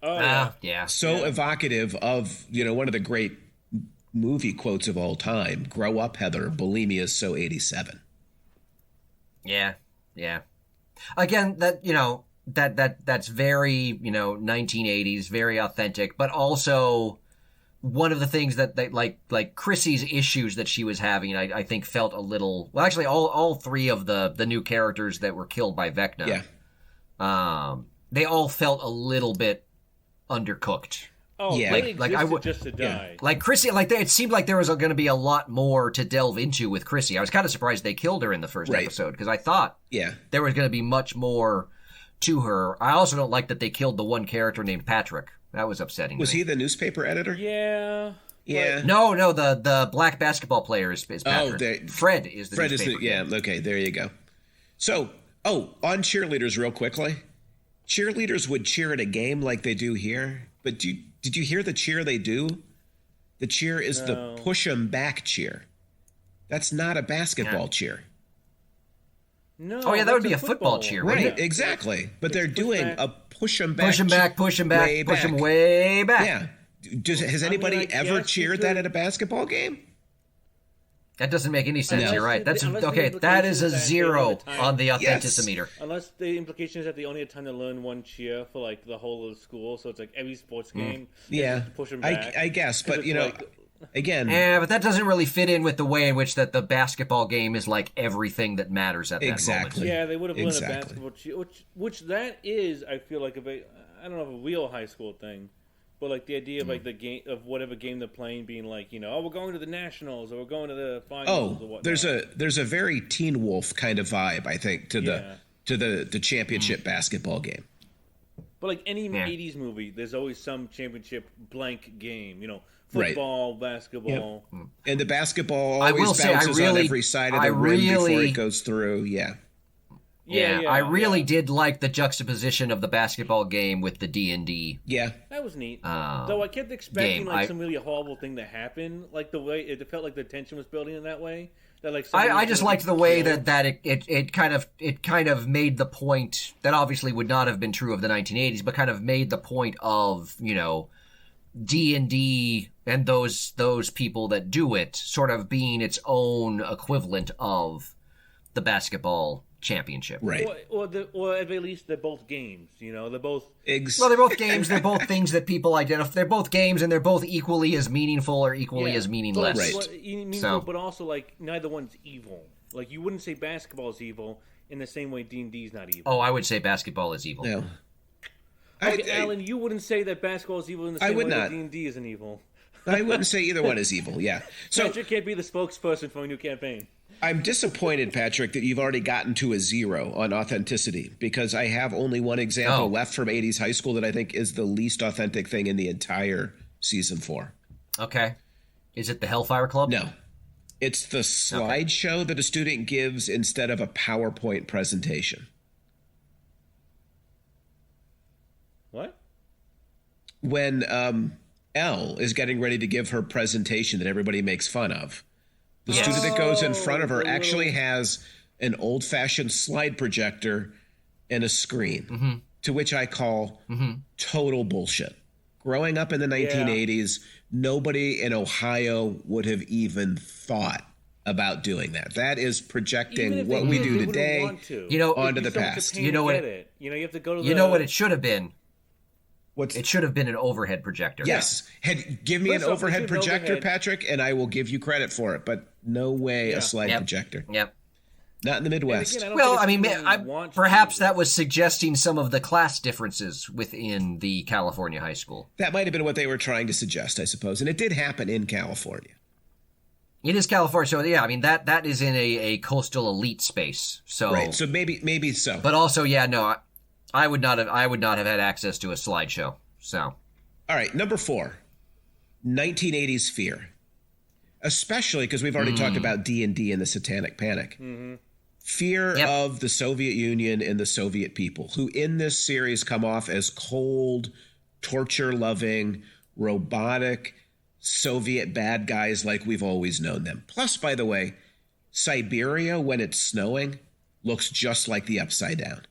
So evocative of one of the great movie quotes of all time: "Grow up, Heather. Bulimia is so 87." Yeah. Again, that's very 1980s, very authentic, but also one of the things that they like Chrissy's issues that she was having, I think felt a little. Well, actually, all three of the new characters that were killed by Vecna, they all felt a little bit undercooked. Oh, yeah. Just to die. Like Chrissy, it seemed like there was going to be a lot more to delve into with Chrissy. I was kind of surprised they killed her in the first episode because I thought there was going to be much more to her. I also don't like that they killed the one character named Patrick. That was upsetting. Was he the newspaper editor? Yeah. No. The black basketball player is Patrick. Fred is the newspaper. Okay, there you go. So, on cheerleaders real quickly. Cheerleaders would cheer at a game like they do here, but did you hear the cheer they do? The cheer is the push 'em back cheer. That's not a basketball cheer. No. Oh, yeah, that would be a football cheer, right? Exactly. But they're doing a push 'em back. Push 'em back, push 'em back, push 'em way back. Yeah. Has anybody ever cheered that at a basketball game? That doesn't make any sense. You're right. That's okay. That is a 0 on the authenticimeter. Unless the implication is that they only had time to learn one cheer for like the whole of the school, so it's like every sports game. Push them back. I guess, but again. Yeah, but that doesn't really fit in with the way in which that the basketball game is like everything that matters at that moment. Yeah, they would have learned a basketball cheer, which that is, I feel like I don't know if a real high school thing. But like the idea of like the game of whatever game they're playing being like, we're going to the Nationals or we're going to the finals or whatnot. There's a very Teen Wolf kind of vibe, I think, to the championship basketball game. But like any 80s movie, there's always some championship blank game, football, basketball. Yep. And the basketball always bounces on every side of the rim before it goes through. I really did like the juxtaposition of the basketball game with the D&D. Yeah. That was neat. Though I kept expecting some really horrible thing to happen, like the way it felt like the tension was building in that way. That like I just liked the way that it kind of made the point that obviously would not have been true of the 1980s, but kind of made the point of, D&D and those people that do it sort of being its own equivalent of the basketball championship. Right. Or at least they're both games. They're both. Well, they're both games. They're both things that people identify. They're both games, and they're both equally as meaningful or equally as meaningless. But also, like, neither one's evil. Like, you wouldn't say basketball is evil in the same way D&D is not evil. Oh, I would say basketball is evil. No. Okay, Alan, you wouldn't say that basketball is evil in the same way that D&D isn't evil. I wouldn't say either one is evil, yeah. So Patrick can't be the spokesperson for a new campaign. I'm disappointed, Patrick, that you've already gotten to a 0 on authenticity, because I have only one example left from 80s high school that I think is the least authentic thing in the entire season 4. Okay. Is it the Hellfire Club? No. It's the slideshow that a student gives instead of a PowerPoint presentation. What? When Elle is getting ready to give her presentation that everybody makes fun of, the student that goes in front of her actually has an old-fashioned slide projector and a screen, to which I call total bullshit. Growing up in the 1980s, nobody in Ohio would have even thought about doing that. That is projecting what we do today onto the past. You know what? You have to go to. You know what it should have been. It should have been an overhead projector. Yes. Give me an overhead projector, Patrick, and I will give you credit for it. But no way a slide projector. Yep. Not in the Midwest. Again, well, I mean, perhaps that was suggesting some of the class differences within the California high school. That might have been what they were trying to suggest, I suppose. And it did happen in California. It is California, so yeah, I mean that is in a coastal elite space. So right, so maybe so. But also, no, I would not have had access to a slideshow. So, all right, number 4, 1980s fear, especially because we've already talked about D&D and the Satanic Panic. Fear of the Soviet Union and the Soviet people, who in this series come off as cold, torture-loving, robotic Soviet bad guys like we've always known them. Plus, by the way, Siberia, when it's snowing, looks just like the Upside Down.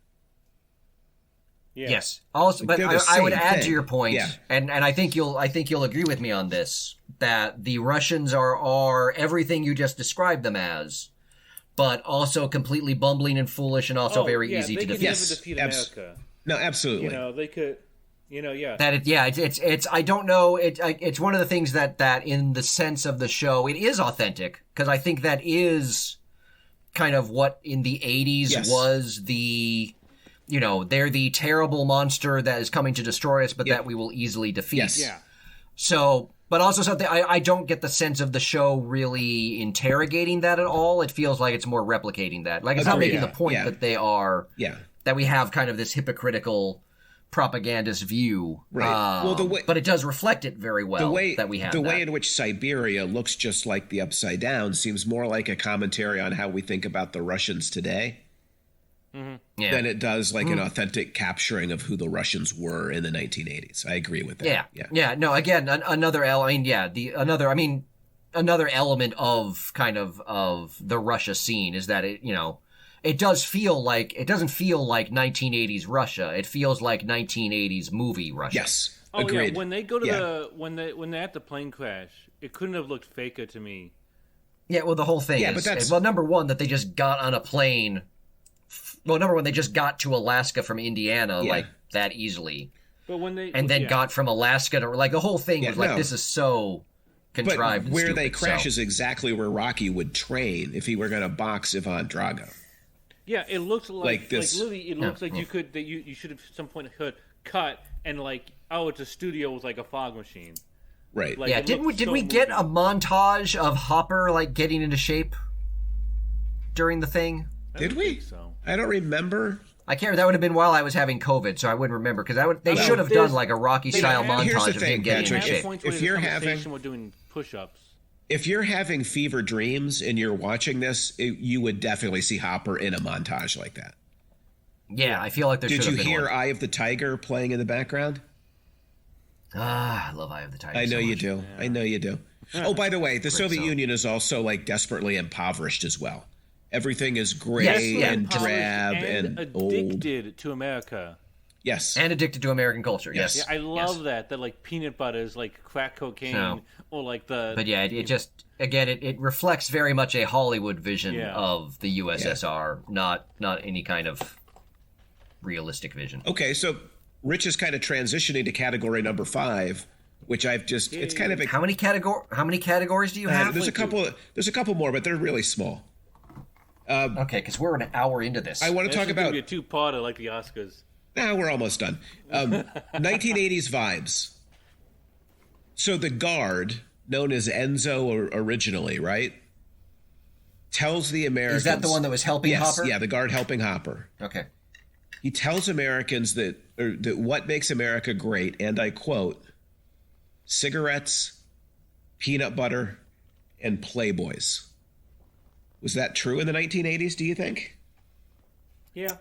Yeah. Yes. Also, but I would add to your point, and I think you'll agree with me on this, that the Russians are everything you just described them as, but also completely bumbling and foolish, and also very easy to defeat. Yes, never defeat America. No, absolutely. They could. It's I don't know. It's one of the things that in the sense of the show, it is authentic, because I think that is kind of what in the 80s was the. They're the terrible monster that is coming to destroy us, but that we will easily defeat. Yes. Yeah. So, but also something I don't get the sense of the show really interrogating that at all. It feels like it's more replicating that. Like, it's not making the point that they are, that we have kind of this hypocritical propagandist view. Right. But it does reflect it very well that we have the way in which Siberia looks just like the Upside Down seems more like a commentary on how we think about the Russians today. Than it does like an authentic capturing of who the Russians were in the 1980s. I agree with that. Yeah. No, again, another element of kind of the Russia scene is that it doesn't feel like 1980s Russia. It feels like 1980s movie Russia. Yes. Agreed. Yeah. When they go to when they're at the plane crash, it couldn't have looked faker to me. Yeah. Well, the whole thing is number one, that they just got on a plane. Well, number one, they just got to Alaska from Indiana like that easily. But when they got from Alaska to the whole thing was this is so contrived. But where and stupid, they crash is exactly where Rocky would train if he were going to box Ivan Drago. Yeah, it looks like this. Literally, it looks like you should have at some point cut and it's a studio with a fog machine. Right. Did we get a montage of Hopper getting into shape during the thing? Did we? So. I don't remember. I can't. That would have been while I was having COVID, so I wouldn't remember, because they should have done a Rocky style montage of him getting in shape. If you're we're doing push-ups. If you're having fever dreams and you're watching this, you would definitely see Hopper in a montage like that. Yeah, I feel like there should have been. Did you hear one. Eye of the Tiger playing in the background? I love Eye of the Tiger. I know you do. Yeah. I know you do. Oh, by the way, the Soviet Union is also desperately impoverished as well. Everything is gray and drab and old. Addicted to America. Yes. And addicted to American culture. Yes. Yeah, I love that like peanut butter is like crack cocaine or like the. But yeah, it just again it reflects very much a Hollywood vision of the USSR, not any kind of realistic vision. Okay, so Rich is kind of transitioning to category number 5, which I've just it's kind of how many categories do you have? There's a couple more, but they're really small. Okay, because we're an hour into this. I want to talk about a 2-parter like the Oscars. Nah, we're almost done. 1980s vibes. So the guard, known as Enzo originally, right, tells the Americans... Is that the one that was helping Hopper? Yeah, the guard helping Hopper. Okay. He tells Americans that what makes America great, and I quote, cigarettes, peanut butter, and Playboys. Was that true in the 1980s, do you think? Yeah.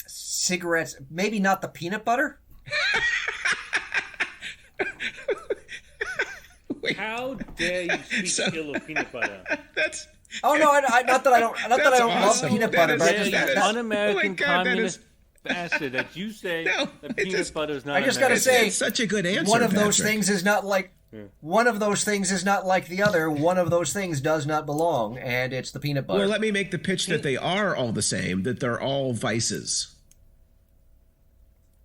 Cigarettes, maybe not the peanut butter? How dare you speak ill of peanut butter? That's... Oh no! Not that I don't awesome. love peanut butter, but that's un-American communist bastard that you say that peanut butter is not. I just gotta say, it's such a good answer. One of those things is not like one of those things is not like the other. One of those things does not belong, and it's the peanut butter. Well, let me make the pitch that they are all the same. That they're all vices.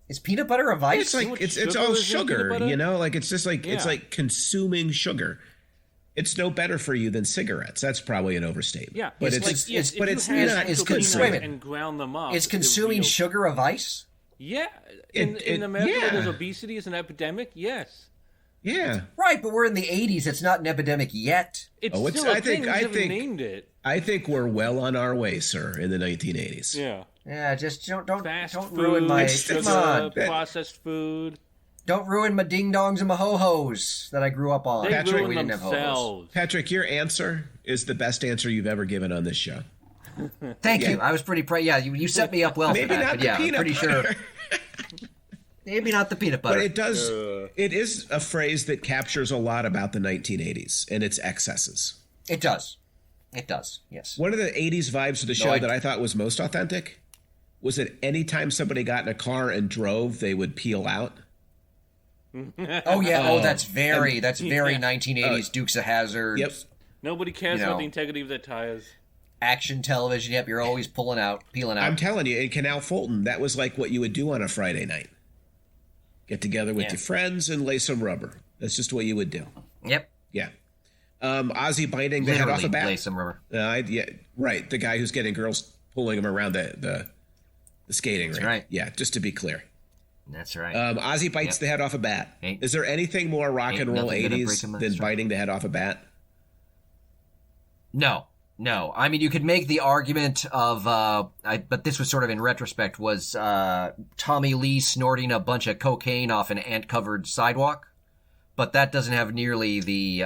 Is peanut butter a vice? It's like it's all sugar, you know. Like it's just like it's like consuming sugar. It's no better for you than cigarettes. That's probably an overstatement. Yeah, but it's consuming and ground them up. Is consuming sugar a vice? Yeah, in America, where there's obesity is an epidemic. Yes. Yeah. Right, but we're in the 80s. It's not an epidemic yet. It's still a thing. I think named it. I think we're well on our way, sir, in the 1980s. Yeah. Yeah, just don't food, ruin my sugar, processed food. Don't ruin my ding-dongs and my ho-hos that I grew up on. They Patrick, we didn't have ho-hos. Patrick, your answer is the best answer you've ever given on this show. Thank you. I was pretty you set me up well for that. Not but the I'm pretty sure. Maybe not the peanut butter. But it does. It is a phrase that captures a lot about the 1980s and its excesses. It does. It does. Yes. One of the 80s vibes of the show that I thought was most authentic was that anytime somebody got in a car and drove, they would peel out. Oh yeah. That's very 1980s Dukes of Hazzard. Yep. Nobody cares about the integrity of their tires. Action television. Yep. You're always peeling out. I'm telling you, in Canal Fulton, that was like what you would do on a Friday night. Get together with your friends and lay some rubber. That's just what you would do. Yep. Yeah. Ozzy biting the head off a bat. Lay some rubber. Yeah. Right. The guy who's getting girls pulling him around the skating rink. That's right. Yeah. Just to be clear. That's right. Ozzy bites the head off a bat. Is there anything more rock and roll 80s than biting the head off a bat? No. I mean, you could make the argument of, but this was sort of in retrospect, was Tommy Lee snorting a bunch of cocaine off an ant-covered sidewalk. But that doesn't have nearly the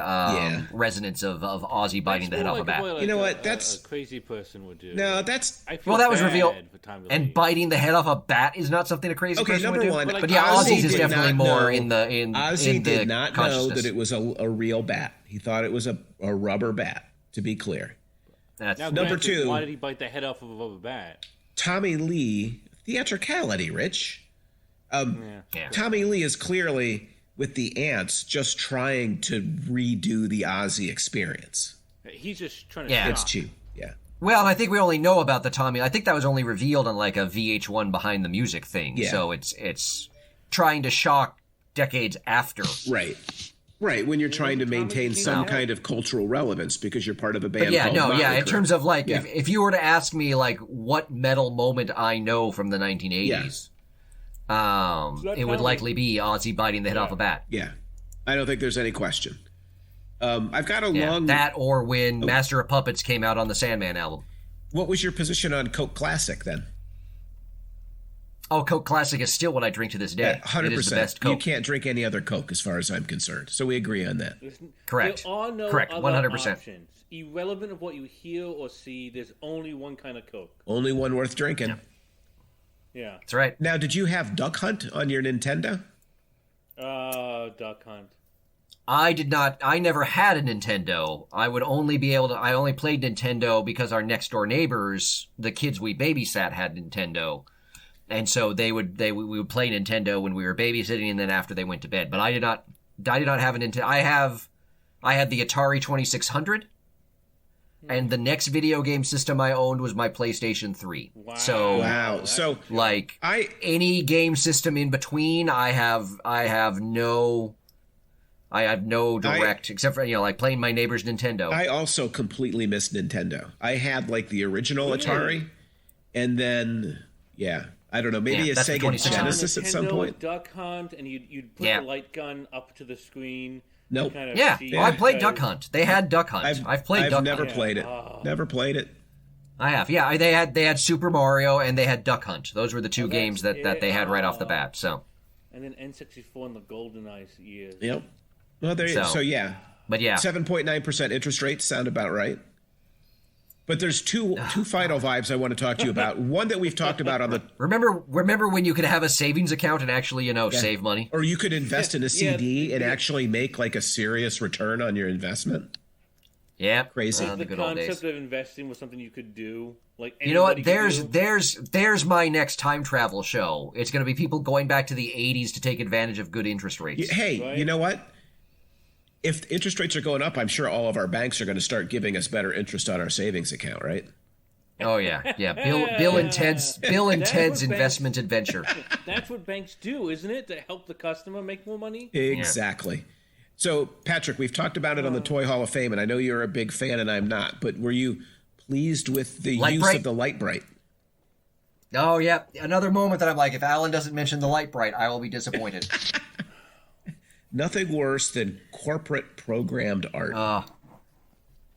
resonance of Ozzy biting the head off a bat. Like you know what? That's a crazy person would do. No, that's that was revealed. And biting the head off a bat is not something a crazy person would do. One, but yeah, Ozzy's is definitely more in the Ozzy did not know consciousness. that it was a real bat. He thought it was a rubber bat. To be clear. That's now, number two. Why did he bite the head off of a rubber bat? Tommy Lee, theatricality, Rich. Tommy Lee is clearly with the ants, just trying to redo the Ozzy experience. He's just trying to. It's cheap. Yeah. Well, I think we only know about the Tommy. I think that was only revealed on like a VH1 Behind the Music thing. Yeah. So it's trying to shock decades after. Right, when you're trying to maintain some kind of cultural relevance because you're part of a band called Motley in terms of like, if you were to ask me like what metal moment I know from the 1980s, it would likely be Ozzy biting the head off a bat. Yeah, I don't think there's any question. I've got a long... That or when Master of Puppets came out on the Sandman album. What was your position on Coke Classic then? Oh, Coke Classic is still what I drink to this day. 100%. It is the best Coke. You can't drink any other Coke as far as I'm concerned. So we agree on that. Correct. There are no Correct. 100%. Options. Irrelevant of what you hear or see, there's only one kind of Coke. Only one worth drinking. Yeah. That's right. Now, did you have Duck Hunt on your Nintendo? Duck Hunt. I did not. I never had a Nintendo. I would only be able to. I only played Nintendo because our next door neighbors, the kids we babysat, had Nintendo, and so we would play Nintendo when we were babysitting, and then after they went to bed. But I did not have a Nintendo. I had the Atari 2600, and the next video game system I owned was my PlayStation 3. Wow. So like any game system in between, I have no direct, except for, like playing my neighbor's Nintendo. I also completely missed Nintendo. I had like the original Atari, and then, I don't know, maybe a Sega Genesis at some point. Duck Hunt, and you'd put the light gun up to the screen. Nope. I played Duck Hunt. They had Duck Hunt. I've played Duck Hunt. I've never played it. Never played it. I have. Yeah, they had Super Mario and they had Duck Hunt. Those were the two games that they had right off the bat. So. And then N64 in the golden years. Yep. Well, there you go. So, yeah. But yeah. 7.9% interest rate sound about right. But there's two final vibes I want to talk to you about. One that we've talked about on the... Remember when you could have a savings account and actually, save money? Or you could invest in a CD and actually make like a serious return on your investment? Yeah. Crazy. The concept of investing was something you could do. Like, you know what? There's my next time travel show. It's going to be people going back to the 80s to take advantage of good interest rates. Hey, right? You know what? If interest rates are going up, I'm sure all of our banks are going to start giving us better interest on our savings account, right? Oh yeah. Bill and Ted's investment adventure. That's what banks do, isn't it? To help the customer make more money. Exactly. Yeah. So, Patrick, we've talked about it on the Toy Hall of Fame, and I know you're a big fan, and I'm not. But were you pleased with the use of the Light Bright? Oh yeah, another moment that I'm like, if Alan doesn't mention the Light Bright, I will be disappointed. Nothing worse than corporate programmed art.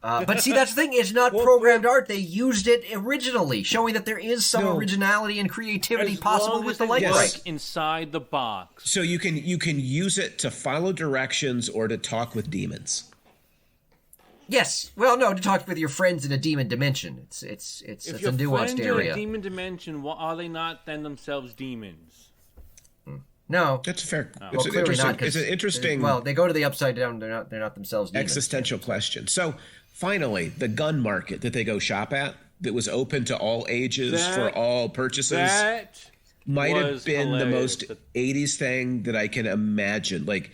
But see, that's the thing. It's not programmed art. They used it originally, showing that there is some originality and creativity possible with the Light Bright. Inside the box. So you can use it to follow directions or to talk with demons. Yes. Well, no, to talk with your friends in a demon dimension. It's a nuanced area. If your friends are in a demon dimension, are they not then themselves demons? No, that's fair. No. It's, it's an interesting. Well, they go to the upside down. They're not themselves demons. Existential question. So finally, the gun market that they go shop at that was open to all ages for all purchases might have been the most 80s thing that I can imagine. Like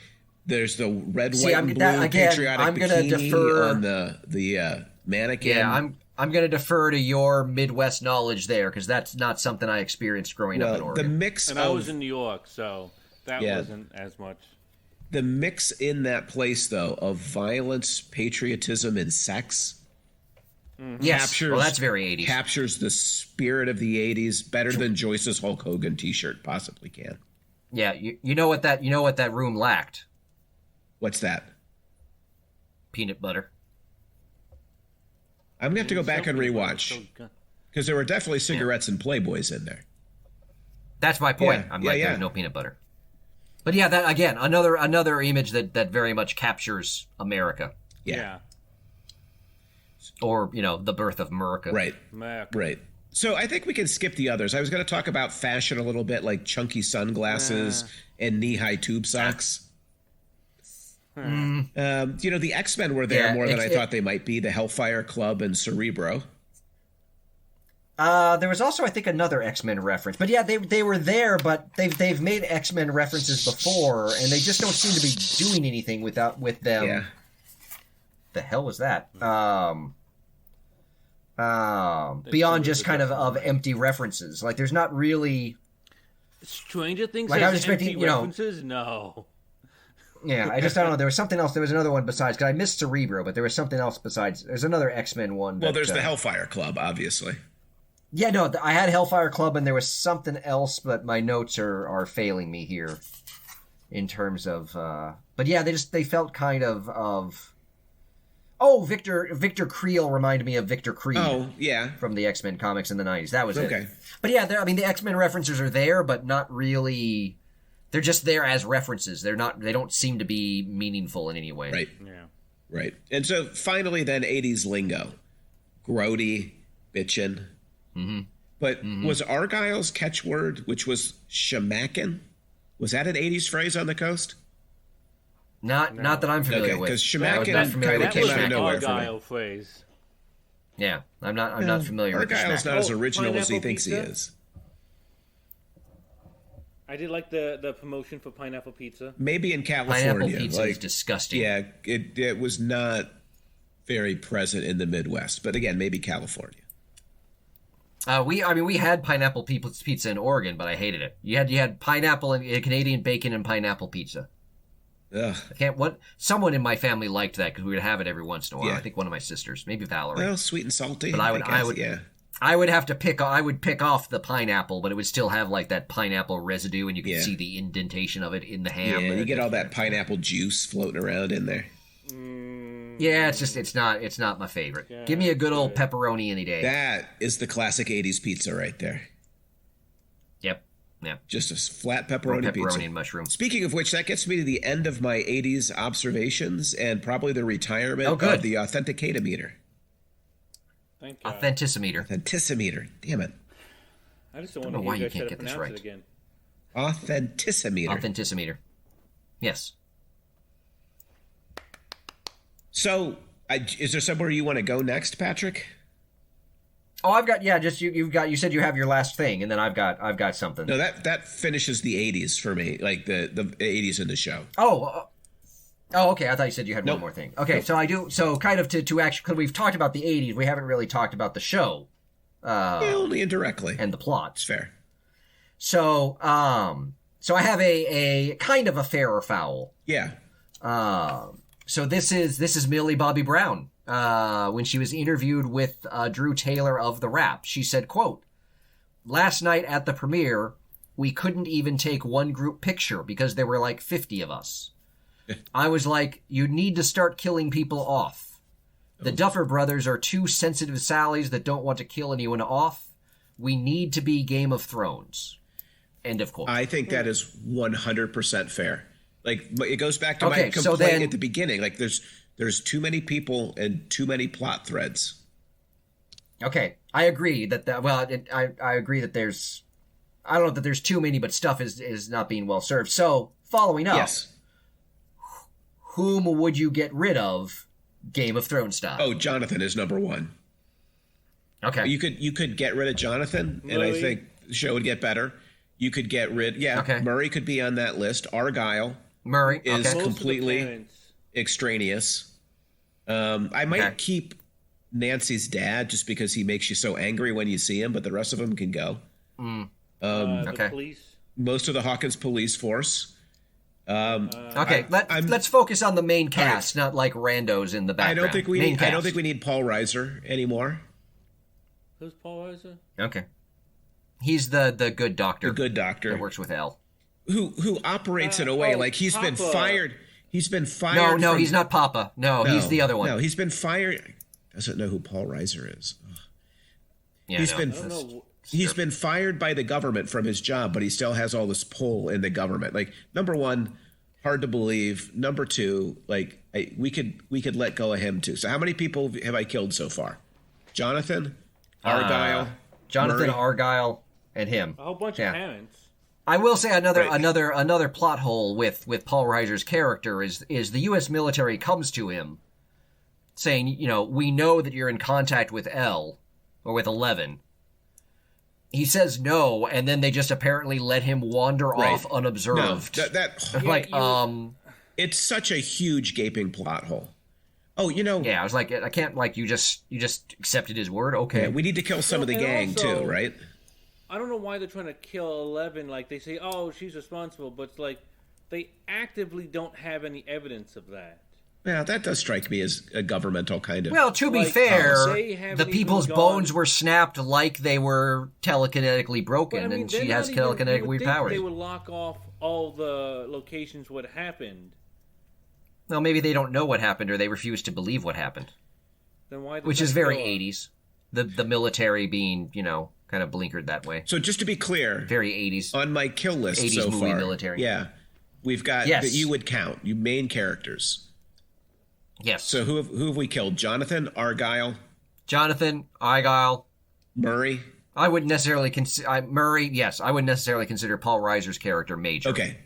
there's the red, white, and blue patriotic bikini on the mannequin. Yeah, I'm going to defer to your Midwest knowledge there because that's not something I experienced growing up in Oregon. The mix I was in New York, so that wasn't as much. The mix in that place, though, of violence, patriotism, and sex captures, well, that's very 80s. Captures the spirit of the 80s better than Joyce's Hulk Hogan T-shirt possibly can. Yeah, you know what that room lacked? What's that? Peanut butter. I'm going to have to go back and rewatch because there were definitely cigarettes and Playboys in there. That's my point. There's no peanut butter. But yeah, that again, another image that very much captures America. Yeah. Or, the birth of America. Right. Right. So I think we can skip the others. I was going to talk about fashion a little bit, like chunky sunglasses and knee-high tube socks. The X-Men were there more than I thought they might be. The Hellfire Club and Cerebro. There was also, I think, another X-Men reference. But yeah, they were there, but they've made X-Men references before, and they just don't seem to be doing anything with them. Yeah. The hell was that? Beyond just kind of empty references. Like, there's not really... Stranger Things has empty references? No. Yeah, I don't know. There was something else. There was another one besides, because I missed Cerebro, but there was something else besides. There's another X-Men one. Well, there's the Hellfire Club, obviously. Yeah, no, I had Hellfire Club, and there was something else, but my notes are failing me here in terms of... But yeah, they felt kind of... Oh, Victor Creel reminded me of Victor Creed. Oh, yeah. From the X-Men comics in the 90s. That was okay. It. But yeah, the X-Men references are there, but not really... They're just there as references. They don't seem to be meaningful in any way. Right. Yeah. Right. And so finally then 80s lingo. Grody, bitchin'. Mm-hmm. But was Argyle's catchword, which was shamackin'? Was that an 80s phrase on the coast? Not that I'm familiar with. Because Schmacken kind of came out of nowhere for me. Phrase. Yeah, I'm not familiar with Argyle's not as original as he thinks he is. I did like the promotion for pineapple pizza. Maybe in California. Pineapple pizza is disgusting. Yeah, it was not very present in the Midwest. But again, maybe California. We had pineapple pizza in Oregon, but I hated it. You had pineapple and Canadian bacon and pineapple pizza. Ugh. Someone in my family liked that because we would have it every once in a while. Yeah. I think one of my sisters, maybe Valerie. Well, sweet and salty. But I would have to pick off the pineapple, but it would still have like that pineapple residue, and you could see the indentation of it in the ham. Yeah, you get all that pineapple juice floating around in there. Yeah, it's not my favorite. Yeah, give me a good old pepperoni any day. That is the classic 80s pizza right there. Yep. Yeah. Just a flat pepperoni pizza. And mushroom. Speaking of which, that gets me to the end of my 80s observations and probably the retirement of the Authenticator. Thank you. Authenticimeter. Damn it. I just don't know why you can't get this right. Again. Authenticimeter. Yes. So, is there somewhere you want to go next, Patrick? Oh, I've got you said you have your last thing, and then I've got something. No, that finishes the 80s for me, like the 80s in the show. Oh, okay. I thought you said you had one more thing. Okay, so I do. So kind of to actually, because we've talked about the 80s, we haven't really talked about the show. Only indirectly. And the plot. It's fair. So, so I have a kind of a fair or foul. Yeah. So this is Millie Bobby Brown. When she was interviewed with Drew Taylor of The Wrap, she said, quote, "Last night at the premiere, we couldn't even take one group picture because there were like 50 of us. I was like, you need to start killing people off. The Duffer Brothers are two sensitive Sallys that don't want to kill anyone off. We need to be Game of Thrones." End of quote. I think that is 100% fair. Like, it goes back to my complaint at the beginning. Like, there's too many people and too many plot threads. Okay, I agree I agree that there's, I don't know that there's too many, but stuff is not being well served. So, following up, yes. Whom would you get rid of, Game of Thrones style? Oh, Jonathan is number one. Okay, you could get rid of Jonathan, and I think the show would get better. You could get rid, Murray could be on that list. Argyle. Murray is completely extraneous. I might keep Nancy's dad just because he makes you so angry when you see him, but the rest of them can go. The police. Most of the Hawkins police force. Let's focus on the main cast, not like randos in the background. I don't think we need Paul Reiser anymore. Who's Paul Reiser? Okay. He's the good doctor. The good doctor that works with Elle. Who operates in a way like he's Papa. Been fired. He's been fired. No, he's not Papa. No, he's the other one. No, he's been fired. Doesn't know who Paul Reiser is. Yeah, he's been fired by the government from his job, but he still has all this pull in the government. Like, number one, hard to believe. Number two, like we could let go of him too. So how many people have I killed so far? Jonathan, Argyle, Murray. Argyle, and him. A whole bunch of parents. I will say another plot hole with Paul Reiser's character is the U.S. military comes to him saying, we know that you're in contact with Elle or with 11. He says no, and then they just apparently let him wander off unobserved. No, it's such a huge gaping plot hole. Oh, Yeah, I was like, I can't, you just accepted his word? Okay. Yeah, we need to kill some of the gang also, too, right? I don't know why they're trying to kill 11. Like, they say, oh, she's responsible, but it's like they actively don't have any evidence of that. Yeah, that does strike me as a governmental kind of... Well, to be fair, the people's bones were snapped like they were telekinetically broken, and she has telekinetic powers. They would lock off all the locations what happened. Well, maybe they don't know what happened, or they refuse to believe what happened. Then why? Which is very 80s. The military being, kind of blinkered that way. So just to be clear, very 80s on my kill list 80s so movie far. Military. Yeah, we've got that you would count you main characters. Yes. So who have we killed? Jonathan, Argyle, Murray. I wouldn't necessarily consider Murray. Yes, I wouldn't necessarily consider Paul Reiser's character major. Okay,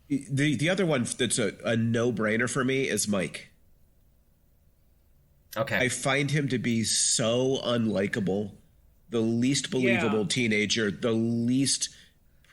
The other one that's a no-brainer for me is Mike. Okay. I find him to be so unlikable, the least believable teenager, the least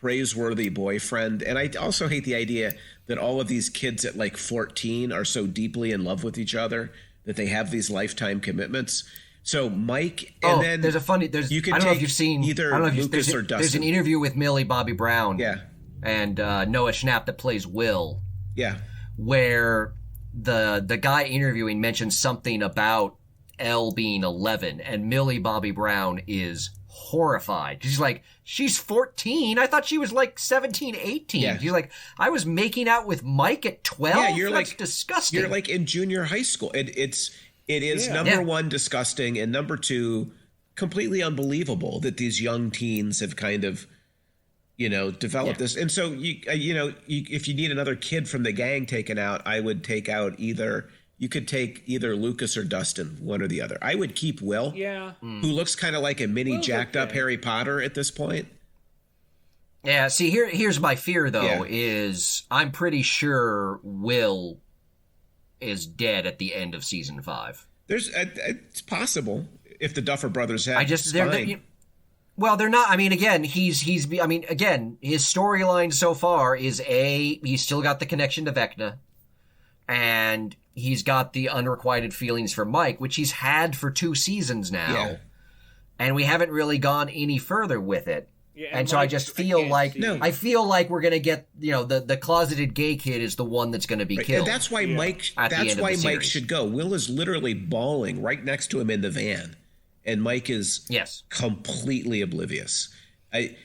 praiseworthy boyfriend. And I also hate the idea that all of these kids at like 14 are so deeply in love with each other that they have these lifetime commitments. So Mike, and then there's a funny. You can I don't know if you've seen either Lucas or Dustin. There's an interview with Millie Bobby Brown. Yeah. And Noah Schnapp that plays Will. Yeah. Where the guy interviewing mentions something about Elle being 11, and Millie Bobby Brown is horrified. She's like, she's 14. I thought she was like 17, 18. Yeah. She's like, I was making out with Mike at 12? Yeah, you're That's like disgusting. You're like in junior high school. It is number one, disgusting, and number two, completely unbelievable that these young teens have kind of, developed this. And so, if you need another kid from the gang taken out, I would take out you could take either Lucas or Dustin, one or the other. I would keep Will, who looks kind of like a mini jacked up Harry Potter at this point. Yeah, see, here's my fear, though, is I'm pretty sure Will is dead at the end of season 5. It's possible if the Duffer Brothers have. Well, they're not. I mean, again, his storyline so far is he's still got the connection to Vecna, and he's got the unrequited feelings for Mike, which he's had for 2 seasons now, and we haven't really gone any further with it. Yeah, and so Mike, I just feel I feel like we're gonna get the closeted gay kid is the one that's gonna be killed. And that's why Mike. That's why Mike should go. Will is literally bawling right next to him in the van. And Mike is completely oblivious. I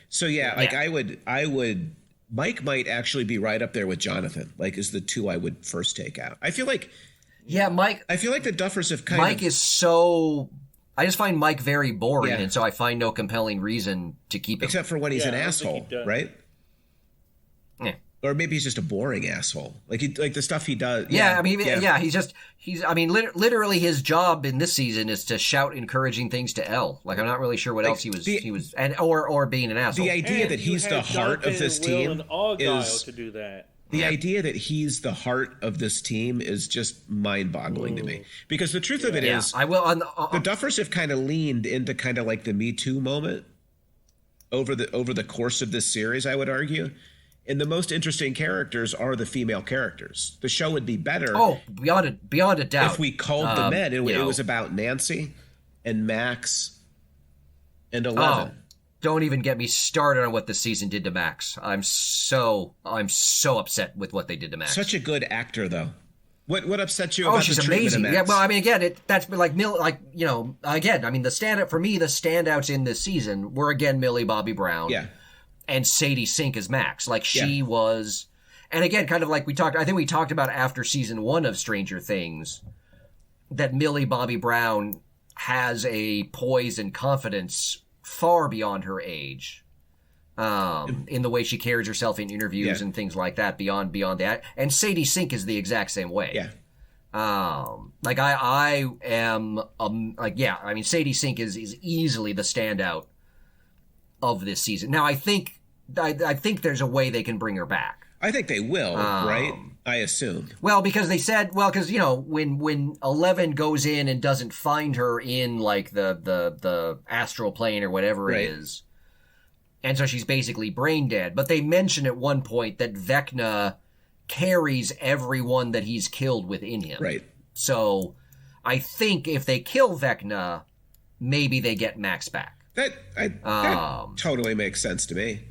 would. Mike might actually be right up there with Jonathan. Like, is the 2 I would first take out. I feel like. Yeah, Mike. I feel like the Duffers have kind Mike is so. I just find Mike very boring, and so I find no compelling reason to keep him. Except for when he's an asshole, right? Yeah. Or maybe he's just a boring asshole. Like the stuff he does. Literally his job in this season is to shout encouraging things to Elle. Like, I'm not really sure what else he was or being an asshole. The idea that he's the heart of this team is to do that. The idea that he's the heart of this team is just mind-boggling to me. Because the truth of it is, the Duffers have kind of leaned into kind of like the Me Too moment over the course of this series, I would argue. And the most interesting characters are the female characters. The show would be better. Oh, beyond a doubt. If we called the men, it was about Nancy and Max and 11. Don't even get me started on what this season did to Max. I'm so upset with what they did to Max. Such a good actor, though. What upsets you about she's the treatment amazing. of Max? Yeah, well, I mean, again, that's been like again, I mean, the standouts in this season were again Millie Bobby Brown. Yeah. And Sadie Sink as Max. Like, she was... And again, kind of like we talked about after season 1 of Stranger Things, that Millie Bobby Brown has a poise and confidence far beyond her age. In the way she carries herself in interviews and things like that, beyond that. And Sadie Sink is the exact same way. Yeah. Sadie Sink is easily the standout of this season. Now, I think there's a way they can bring her back. I think they will, right? I assume. Well, because they said, when 11 goes in and doesn't find her in like the astral plane or whatever it is, and so she's basically brain dead. But they mention at one point that Vecna carries everyone that he's killed within him. Right. So I think if they kill Vecna, maybe they get Max back. That totally makes sense to me.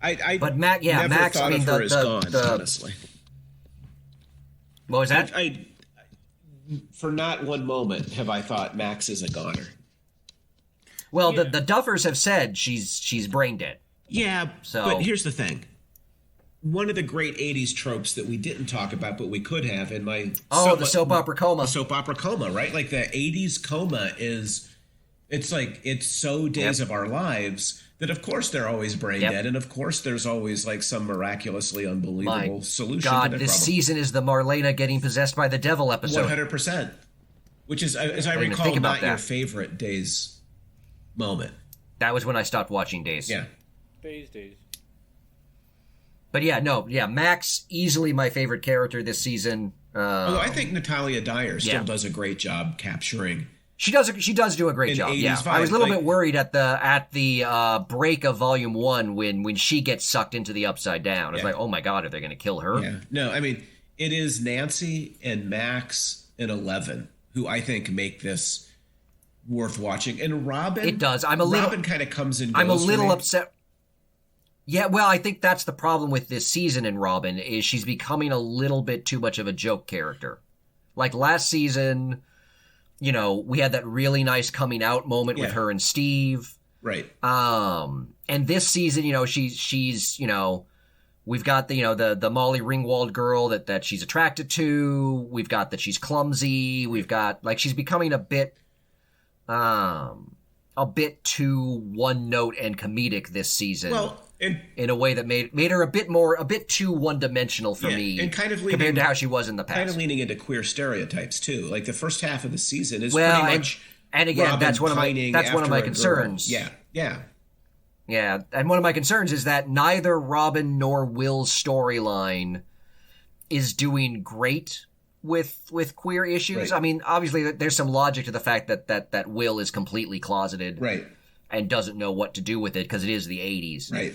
But Max, thought of her as gone, honestly. What was that? For not one moment have I thought Max is a goner. Well, the Duffers have said she's brain dead. Yeah, but here's the thing. One of the great 80s tropes that we didn't talk about, but we could have in my... the soap opera coma. The soap opera coma, right? Like the 80s coma is... It's like, it's so Days of Our Lives that of course they're always brain dead, and of course there's always like some miraculously unbelievable solution God, to their this problem. season is the Marlena getting possessed by the devil episode. 100%. Which is, as I recall, not your favorite Days moment. That was when I stopped watching Days. Yeah. Days. But Max, easily my favorite character this season. Although I think Natalia Dyer still does a great job capturing. She does do a great job. Yeah, vibe. I was a little bit worried at the break of Volume 1 when she gets sucked into the Upside Down. I was like, oh my god, are they going to kill her? Yeah. No, I mean, it is Nancy and Max and 11 who I think make this worth watching. And Robin, it does. Robin kind of comes and goes. I'm a little upset. Yeah, well, I think that's the problem with this season in Robin is she's becoming a little bit too much of a joke character. Like last season. We had that really nice coming out moment with her and Steve. Right. And this season, she's we've got the Molly Ringwald girl that she's attracted to. We've got that she's clumsy. We've got she's becoming a bit too one note and comedic this season. Well, in a way that made her a bit too one-dimensional for me, and kind of compared to how she was in the past. Kind of leaning into queer stereotypes too. Like the first half of the season is pretty much. And again, Robin that's one of my concerns. Yeah. Yeah, and one of my concerns is that neither Robin nor Will's storyline is doing great with queer issues. Right. I mean, obviously, there's some logic to the fact that Will is completely closeted, right, and doesn't know what to do with it because it is the 80s, right.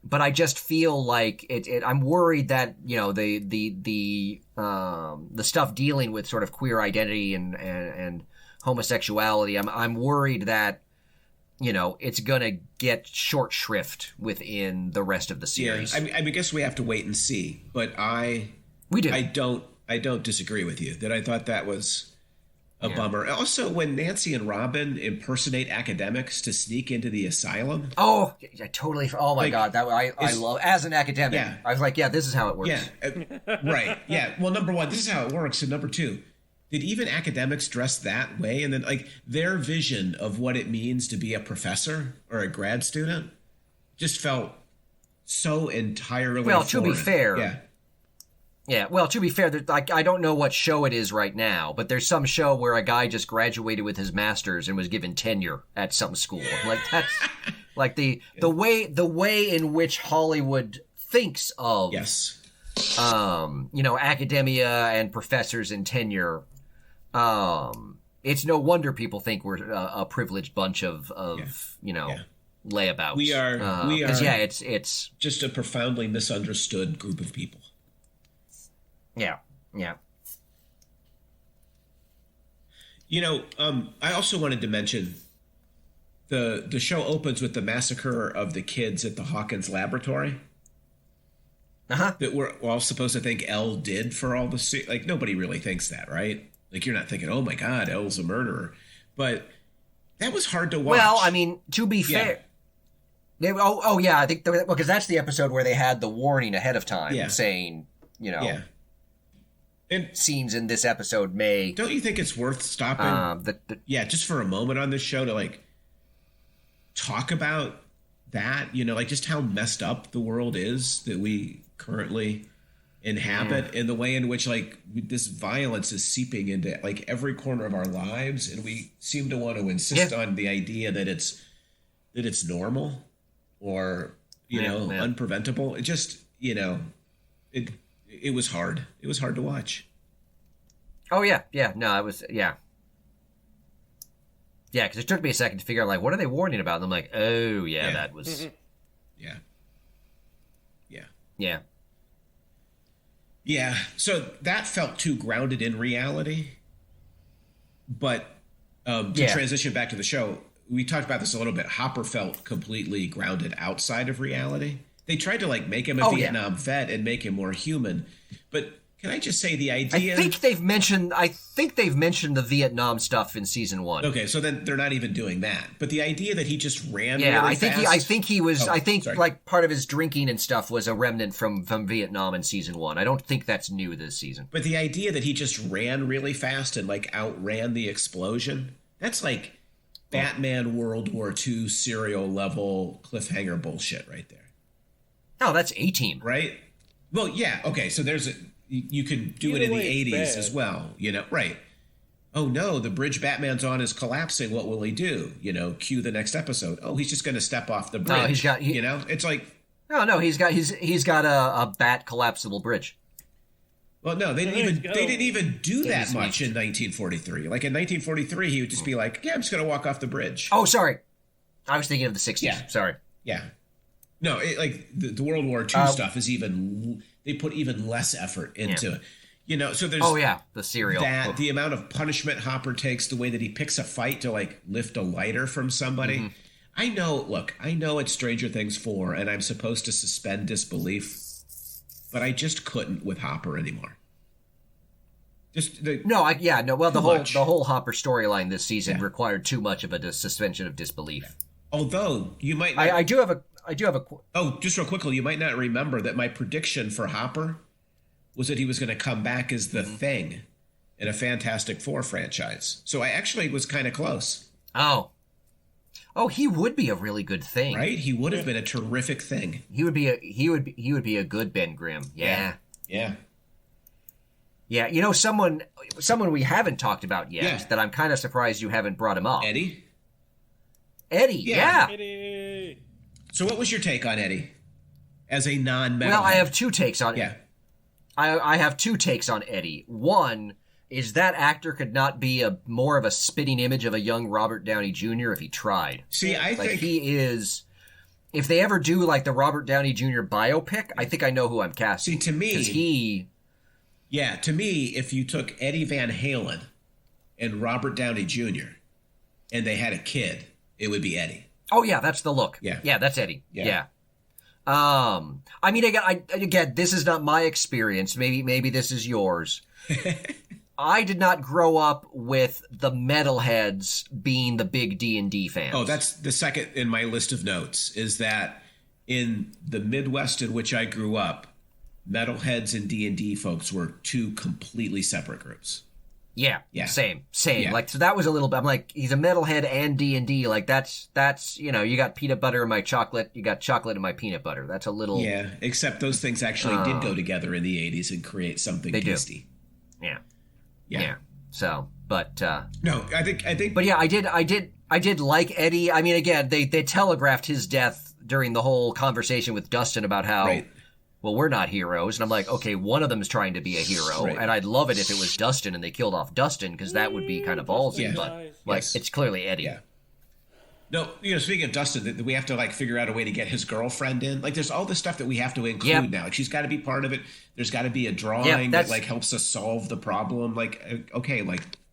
But I just feel like I'm worried that the stuff dealing with sort of queer identity and homosexuality. I'm worried that it's gonna get short shrift within the rest of the series. Yeah, I guess we have to wait and see. But we do. I don't disagree with you that I thought that was a bummer. Also, when Nancy and Robin impersonate academics to sneak into the asylum. Oh, I totally. Oh my god, that I love as an academic. Yeah. I was like, this is how it works. Yeah, right. Yeah. Well, number one, this is how it works, and number two, did even academics dress that way? And then, their vision of what it means to be a professor or a grad student just felt so entirely foreign. To be fair. Yeah, well, to be fair, I don't know what show it is right now, but there's some show where a guy just graduated with his master's and was given tenure at some school. That's the way in which Hollywood thinks of academia and professors and tenure. It's no wonder people think we're a privileged bunch of layabouts. We are. It's just a profoundly misunderstood group of people. Yeah. I also wanted to mention the show opens with the massacre of the kids at the Hawkins laboratory. That we're all supposed to think Elle did for all the nobody really thinks that, right? You're not thinking, oh my God, Elle's a murderer, but that was hard to watch. Well, I mean, to be fair. I think because that's the episode where they had the warning ahead of time saying, and scenes in this episode may. Don't you think it's worth stopping? Just for a moment on this show to talk about that. Just how messed up the world is that we currently inhabit, and the way in which this violence is seeping into every corner of our lives, and we seem to want to insist on the idea that it's normal or unpreventable. It just it was hard. It was hard to watch. Oh yeah. No, it was because it took me a second to figure out what are they warning about, and I'm like, oh yeah. That was Yeah, so that felt too grounded in reality. But to transition back to the show, we talked about this a little bit. Hopper felt completely grounded outside of reality. They tried to make him a Vietnam vet and make him more human. But can I just say the idea? I think they've mentioned the Vietnam stuff in season 1. Okay, so then they're not even doing that. But the idea that he just ran really fast. I think he was. I think part of his drinking and stuff was a remnant from Vietnam in season 1. I don't think that's new this season. But the idea that he just ran really fast and outran the explosion. That's Batman World War II serial level cliffhanger bullshit right there. Oh, that's A-Team. Right? Well, yeah. Okay, so you can do it in the 80s as well, right. Oh no, the bridge Batman's on is collapsing. What will he do? Cue the next episode. Oh, he's just going to step off the bridge. No, it's No, he's got a bat collapsible bridge. Well, no, they didn't even do that much in 1943. Like in 1943, he would just be like, "Yeah, I'm just going to walk off the bridge." Oh, sorry, I was thinking of the 60s. Yeah. Sorry. Yeah. No, the World War II stuff is they put even less effort into it. So there's the serial the amount of punishment Hopper takes, the way that he picks a fight to like lift a lighter from somebody. Mm-hmm. I know it's Stranger Things 4 and I'm supposed to suspend disbelief, but I just couldn't with Hopper anymore. The whole Hopper storyline this season required too much of a suspension of disbelief. Yeah. Although you might I do have a just real quickly, you might not remember that my prediction for Hopper was that he was going to come back as the Thing in a Fantastic Four franchise. So I actually was kind of close. Oh, he would be a really good Thing, right? He would have been a terrific Thing. He would be a good Ben Grimm. Yeah. Someone we haven't talked about yet that I'm kind of surprised you haven't brought him up. Eddie. Yeah. Eddie. So what was your take on Eddie as a non-metalhead? Well, I have two takes on it. Yeah. I have two takes on Eddie. One is that actor could not be more of a spitting image of a young Robert Downey Jr. if he tried. See, I think he is. If they ever do like the Robert Downey Jr. biopic, I think I know who I'm casting. See, to me, because he. Yeah, to me, if you took Eddie Van Halen and Robert Downey Jr. and they had a kid, it would be Eddie. Oh yeah, that's the look. Yeah, that's Eddie. Yeah. I mean, again, this is not my experience. Maybe this is yours. I did not grow up with the metalheads being the big D&D fans. Oh, that's the second in my list of notes, is that in the Midwest in which I grew up, metalheads and D&D folks were two completely separate groups. Yeah. Same. Yeah. Like, so that was a little bit, I'm like, he's a metalhead and D&D. Like, that's, you got peanut butter in my chocolate, you got chocolate in my peanut butter. That's a little. Yeah, except those things actually did go together in the 80s and create something tasty. Yeah. So, but. No, I think. But yeah, I did like Eddie. I mean, again, they telegraphed his death during the whole conversation with Dustin about how. Right. Well, we're not heroes. And I'm like, okay, one of them is trying to be a hero. Right. And I'd love it if it was Dustin and they killed off Dustin, because that would be kind of ballsy. Yeah. But it's clearly Eddie. Yeah. No, speaking of Dustin, we have to figure out a way to get his girlfriend in. Like, there's all this stuff that we have to include now. Like, she's got to be part of it. There's got to be a drawing that helps us solve the problem.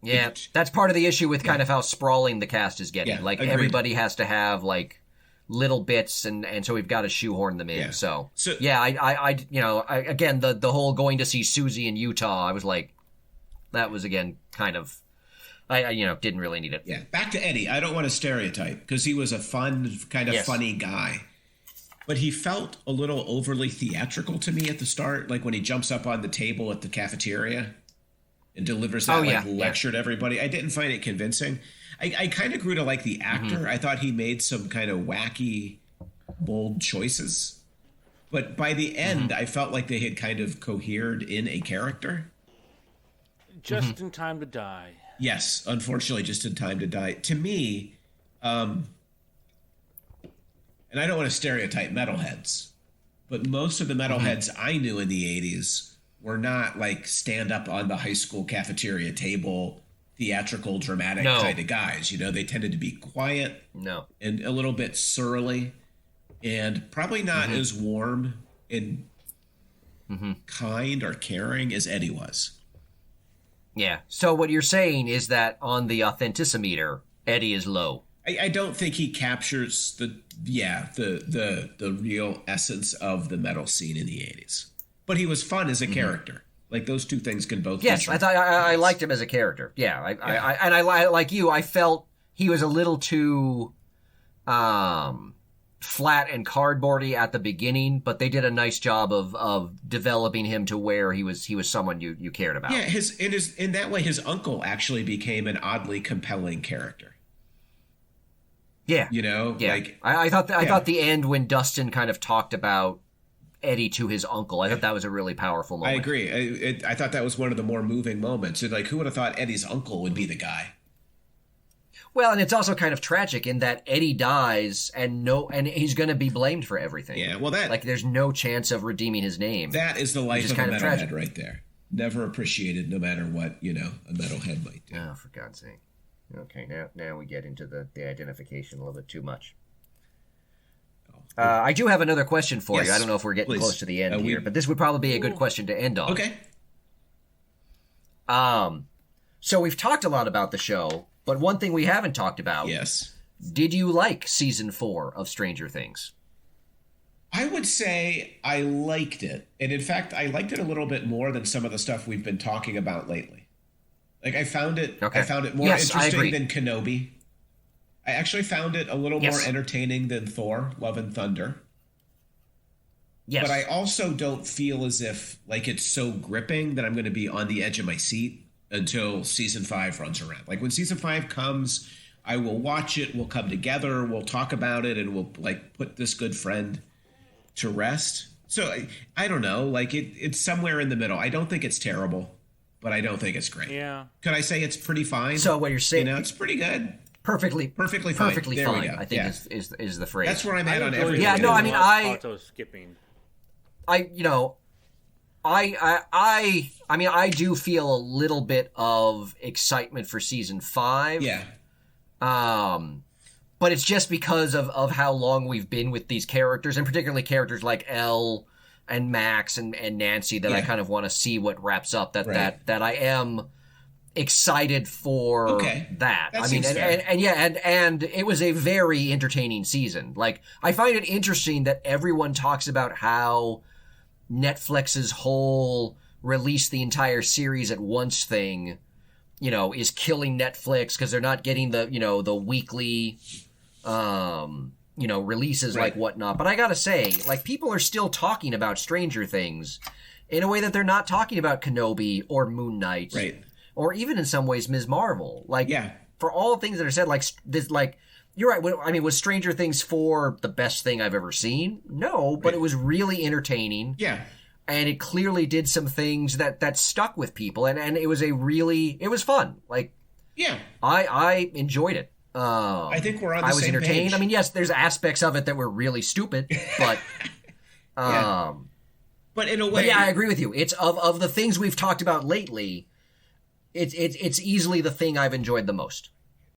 That's part of the issue with kind of how sprawling the cast is getting. Yeah, agreed. Everybody has to have little bits, and so we've got to shoehorn them in. Yeah. So again, the whole going to see Susie in Utah, I was like, that was again kind of, I didn't really need it. Yeah. Back to Eddie. I don't want to stereotype, because he was a fun, kind of funny guy, but he felt a little overly theatrical to me at the start. Like when he jumps up on the table at the cafeteria and delivers that lecture to everybody. I didn't find it convincing. I kind of grew to like the actor. Mm-hmm. I thought he made some kind of wacky, bold choices. But by the end, I felt like they had kind of cohered in a character. Just in time to die. Yes, unfortunately, just in time to die. To me, and I don't want to stereotype metalheads, but most of the metalheads I knew in the 80s were not like stand up on the high school cafeteria table, theatrical, dramatic kind of guys. They tended to be quiet and a little bit surly and probably not as warm and kind or caring as Eddie was. Yeah. So what you're saying is that on the authenticimeter, Eddie is low. I don't think he captures the real essence of the metal scene in the 80s. But he was fun as a character. Like, those two things can both. Yes, I thought I liked him as a character. Yeah, I like you. I felt he was a little too flat and cardboardy at the beginning, but they did a nice job of developing him to where he was someone you cared about. Yeah, in that way, his uncle actually became an oddly compelling character. Yeah, I thought the end when Dustin kind of talked about Eddie to his uncle, I thought that was a really powerful moment. I agree. I thought that was one of the more moving moments. Who would have thought Eddie's uncle would be the guy? Well, and it's also kind of tragic in that Eddie dies and he's going to be blamed for everything. Yeah, well, there's no chance of redeeming his name. That is the life of a metalhead right there. Never appreciated, no matter what a metalhead might do. Oh, for God's sake! Okay, now we get into the identification a little bit too much. I do have another question for you. I don't know if we're getting close to the end here, but this would probably be a good question to end on. Okay. So we've talked a lot about the show, but one thing we haven't talked about. Yes. Did you like season 4 of Stranger Things? I would say I liked it. And in fact, I liked it a little bit more than some of the stuff we've been talking about lately. Like I found it more interesting than Kenobi. I actually found it a little more entertaining than Thor, Love and Thunder. Yes. But I also don't feel as if it's so gripping that I'm going to be on the edge of my seat until season 5 runs around. Like when season 5 comes, I will watch it. We'll come together. We'll talk about it, and we'll put this good friend to rest. So I don't know. It's somewhere in the middle. I don't think it's terrible, but I don't think it's great. Yeah. Could I say it's pretty fine? So what you're saying, it's pretty good. Perfectly fine. I think is the phrase. That's where I'm at on everything. Yeah. No. I mean, I skipping. I do feel a little bit of excitement for season 5. Yeah. But it's just because of how long we've been with these characters, and particularly characters like Elle and Max and Nancy, that I kind of want to see what wraps up. That I am excited for that. I mean, and it was a very entertaining season. I find it interesting that everyone talks about how Netflix's whole release the entire series at once thing, is killing Netflix because they're not getting the weekly, releases like whatnot. But I gotta say, people are still talking about Stranger Things in a way that they're not talking about Kenobi or Moon Knight. Right. Or even in some ways, Ms. Marvel. For all the things that are said, you're right. I mean, was Stranger Things 4 the best thing I've ever seen? No, but it was really entertaining. Yeah. And it clearly did some things that stuck with people. And it was it was fun. Yeah. I enjoyed it. I think we're on the same page. I was entertained. I mean, yes, there's aspects of it that were really stupid, but... But in a way... But yeah, I agree with you. It's of the things we've talked about lately... It's easily the thing I've enjoyed the most.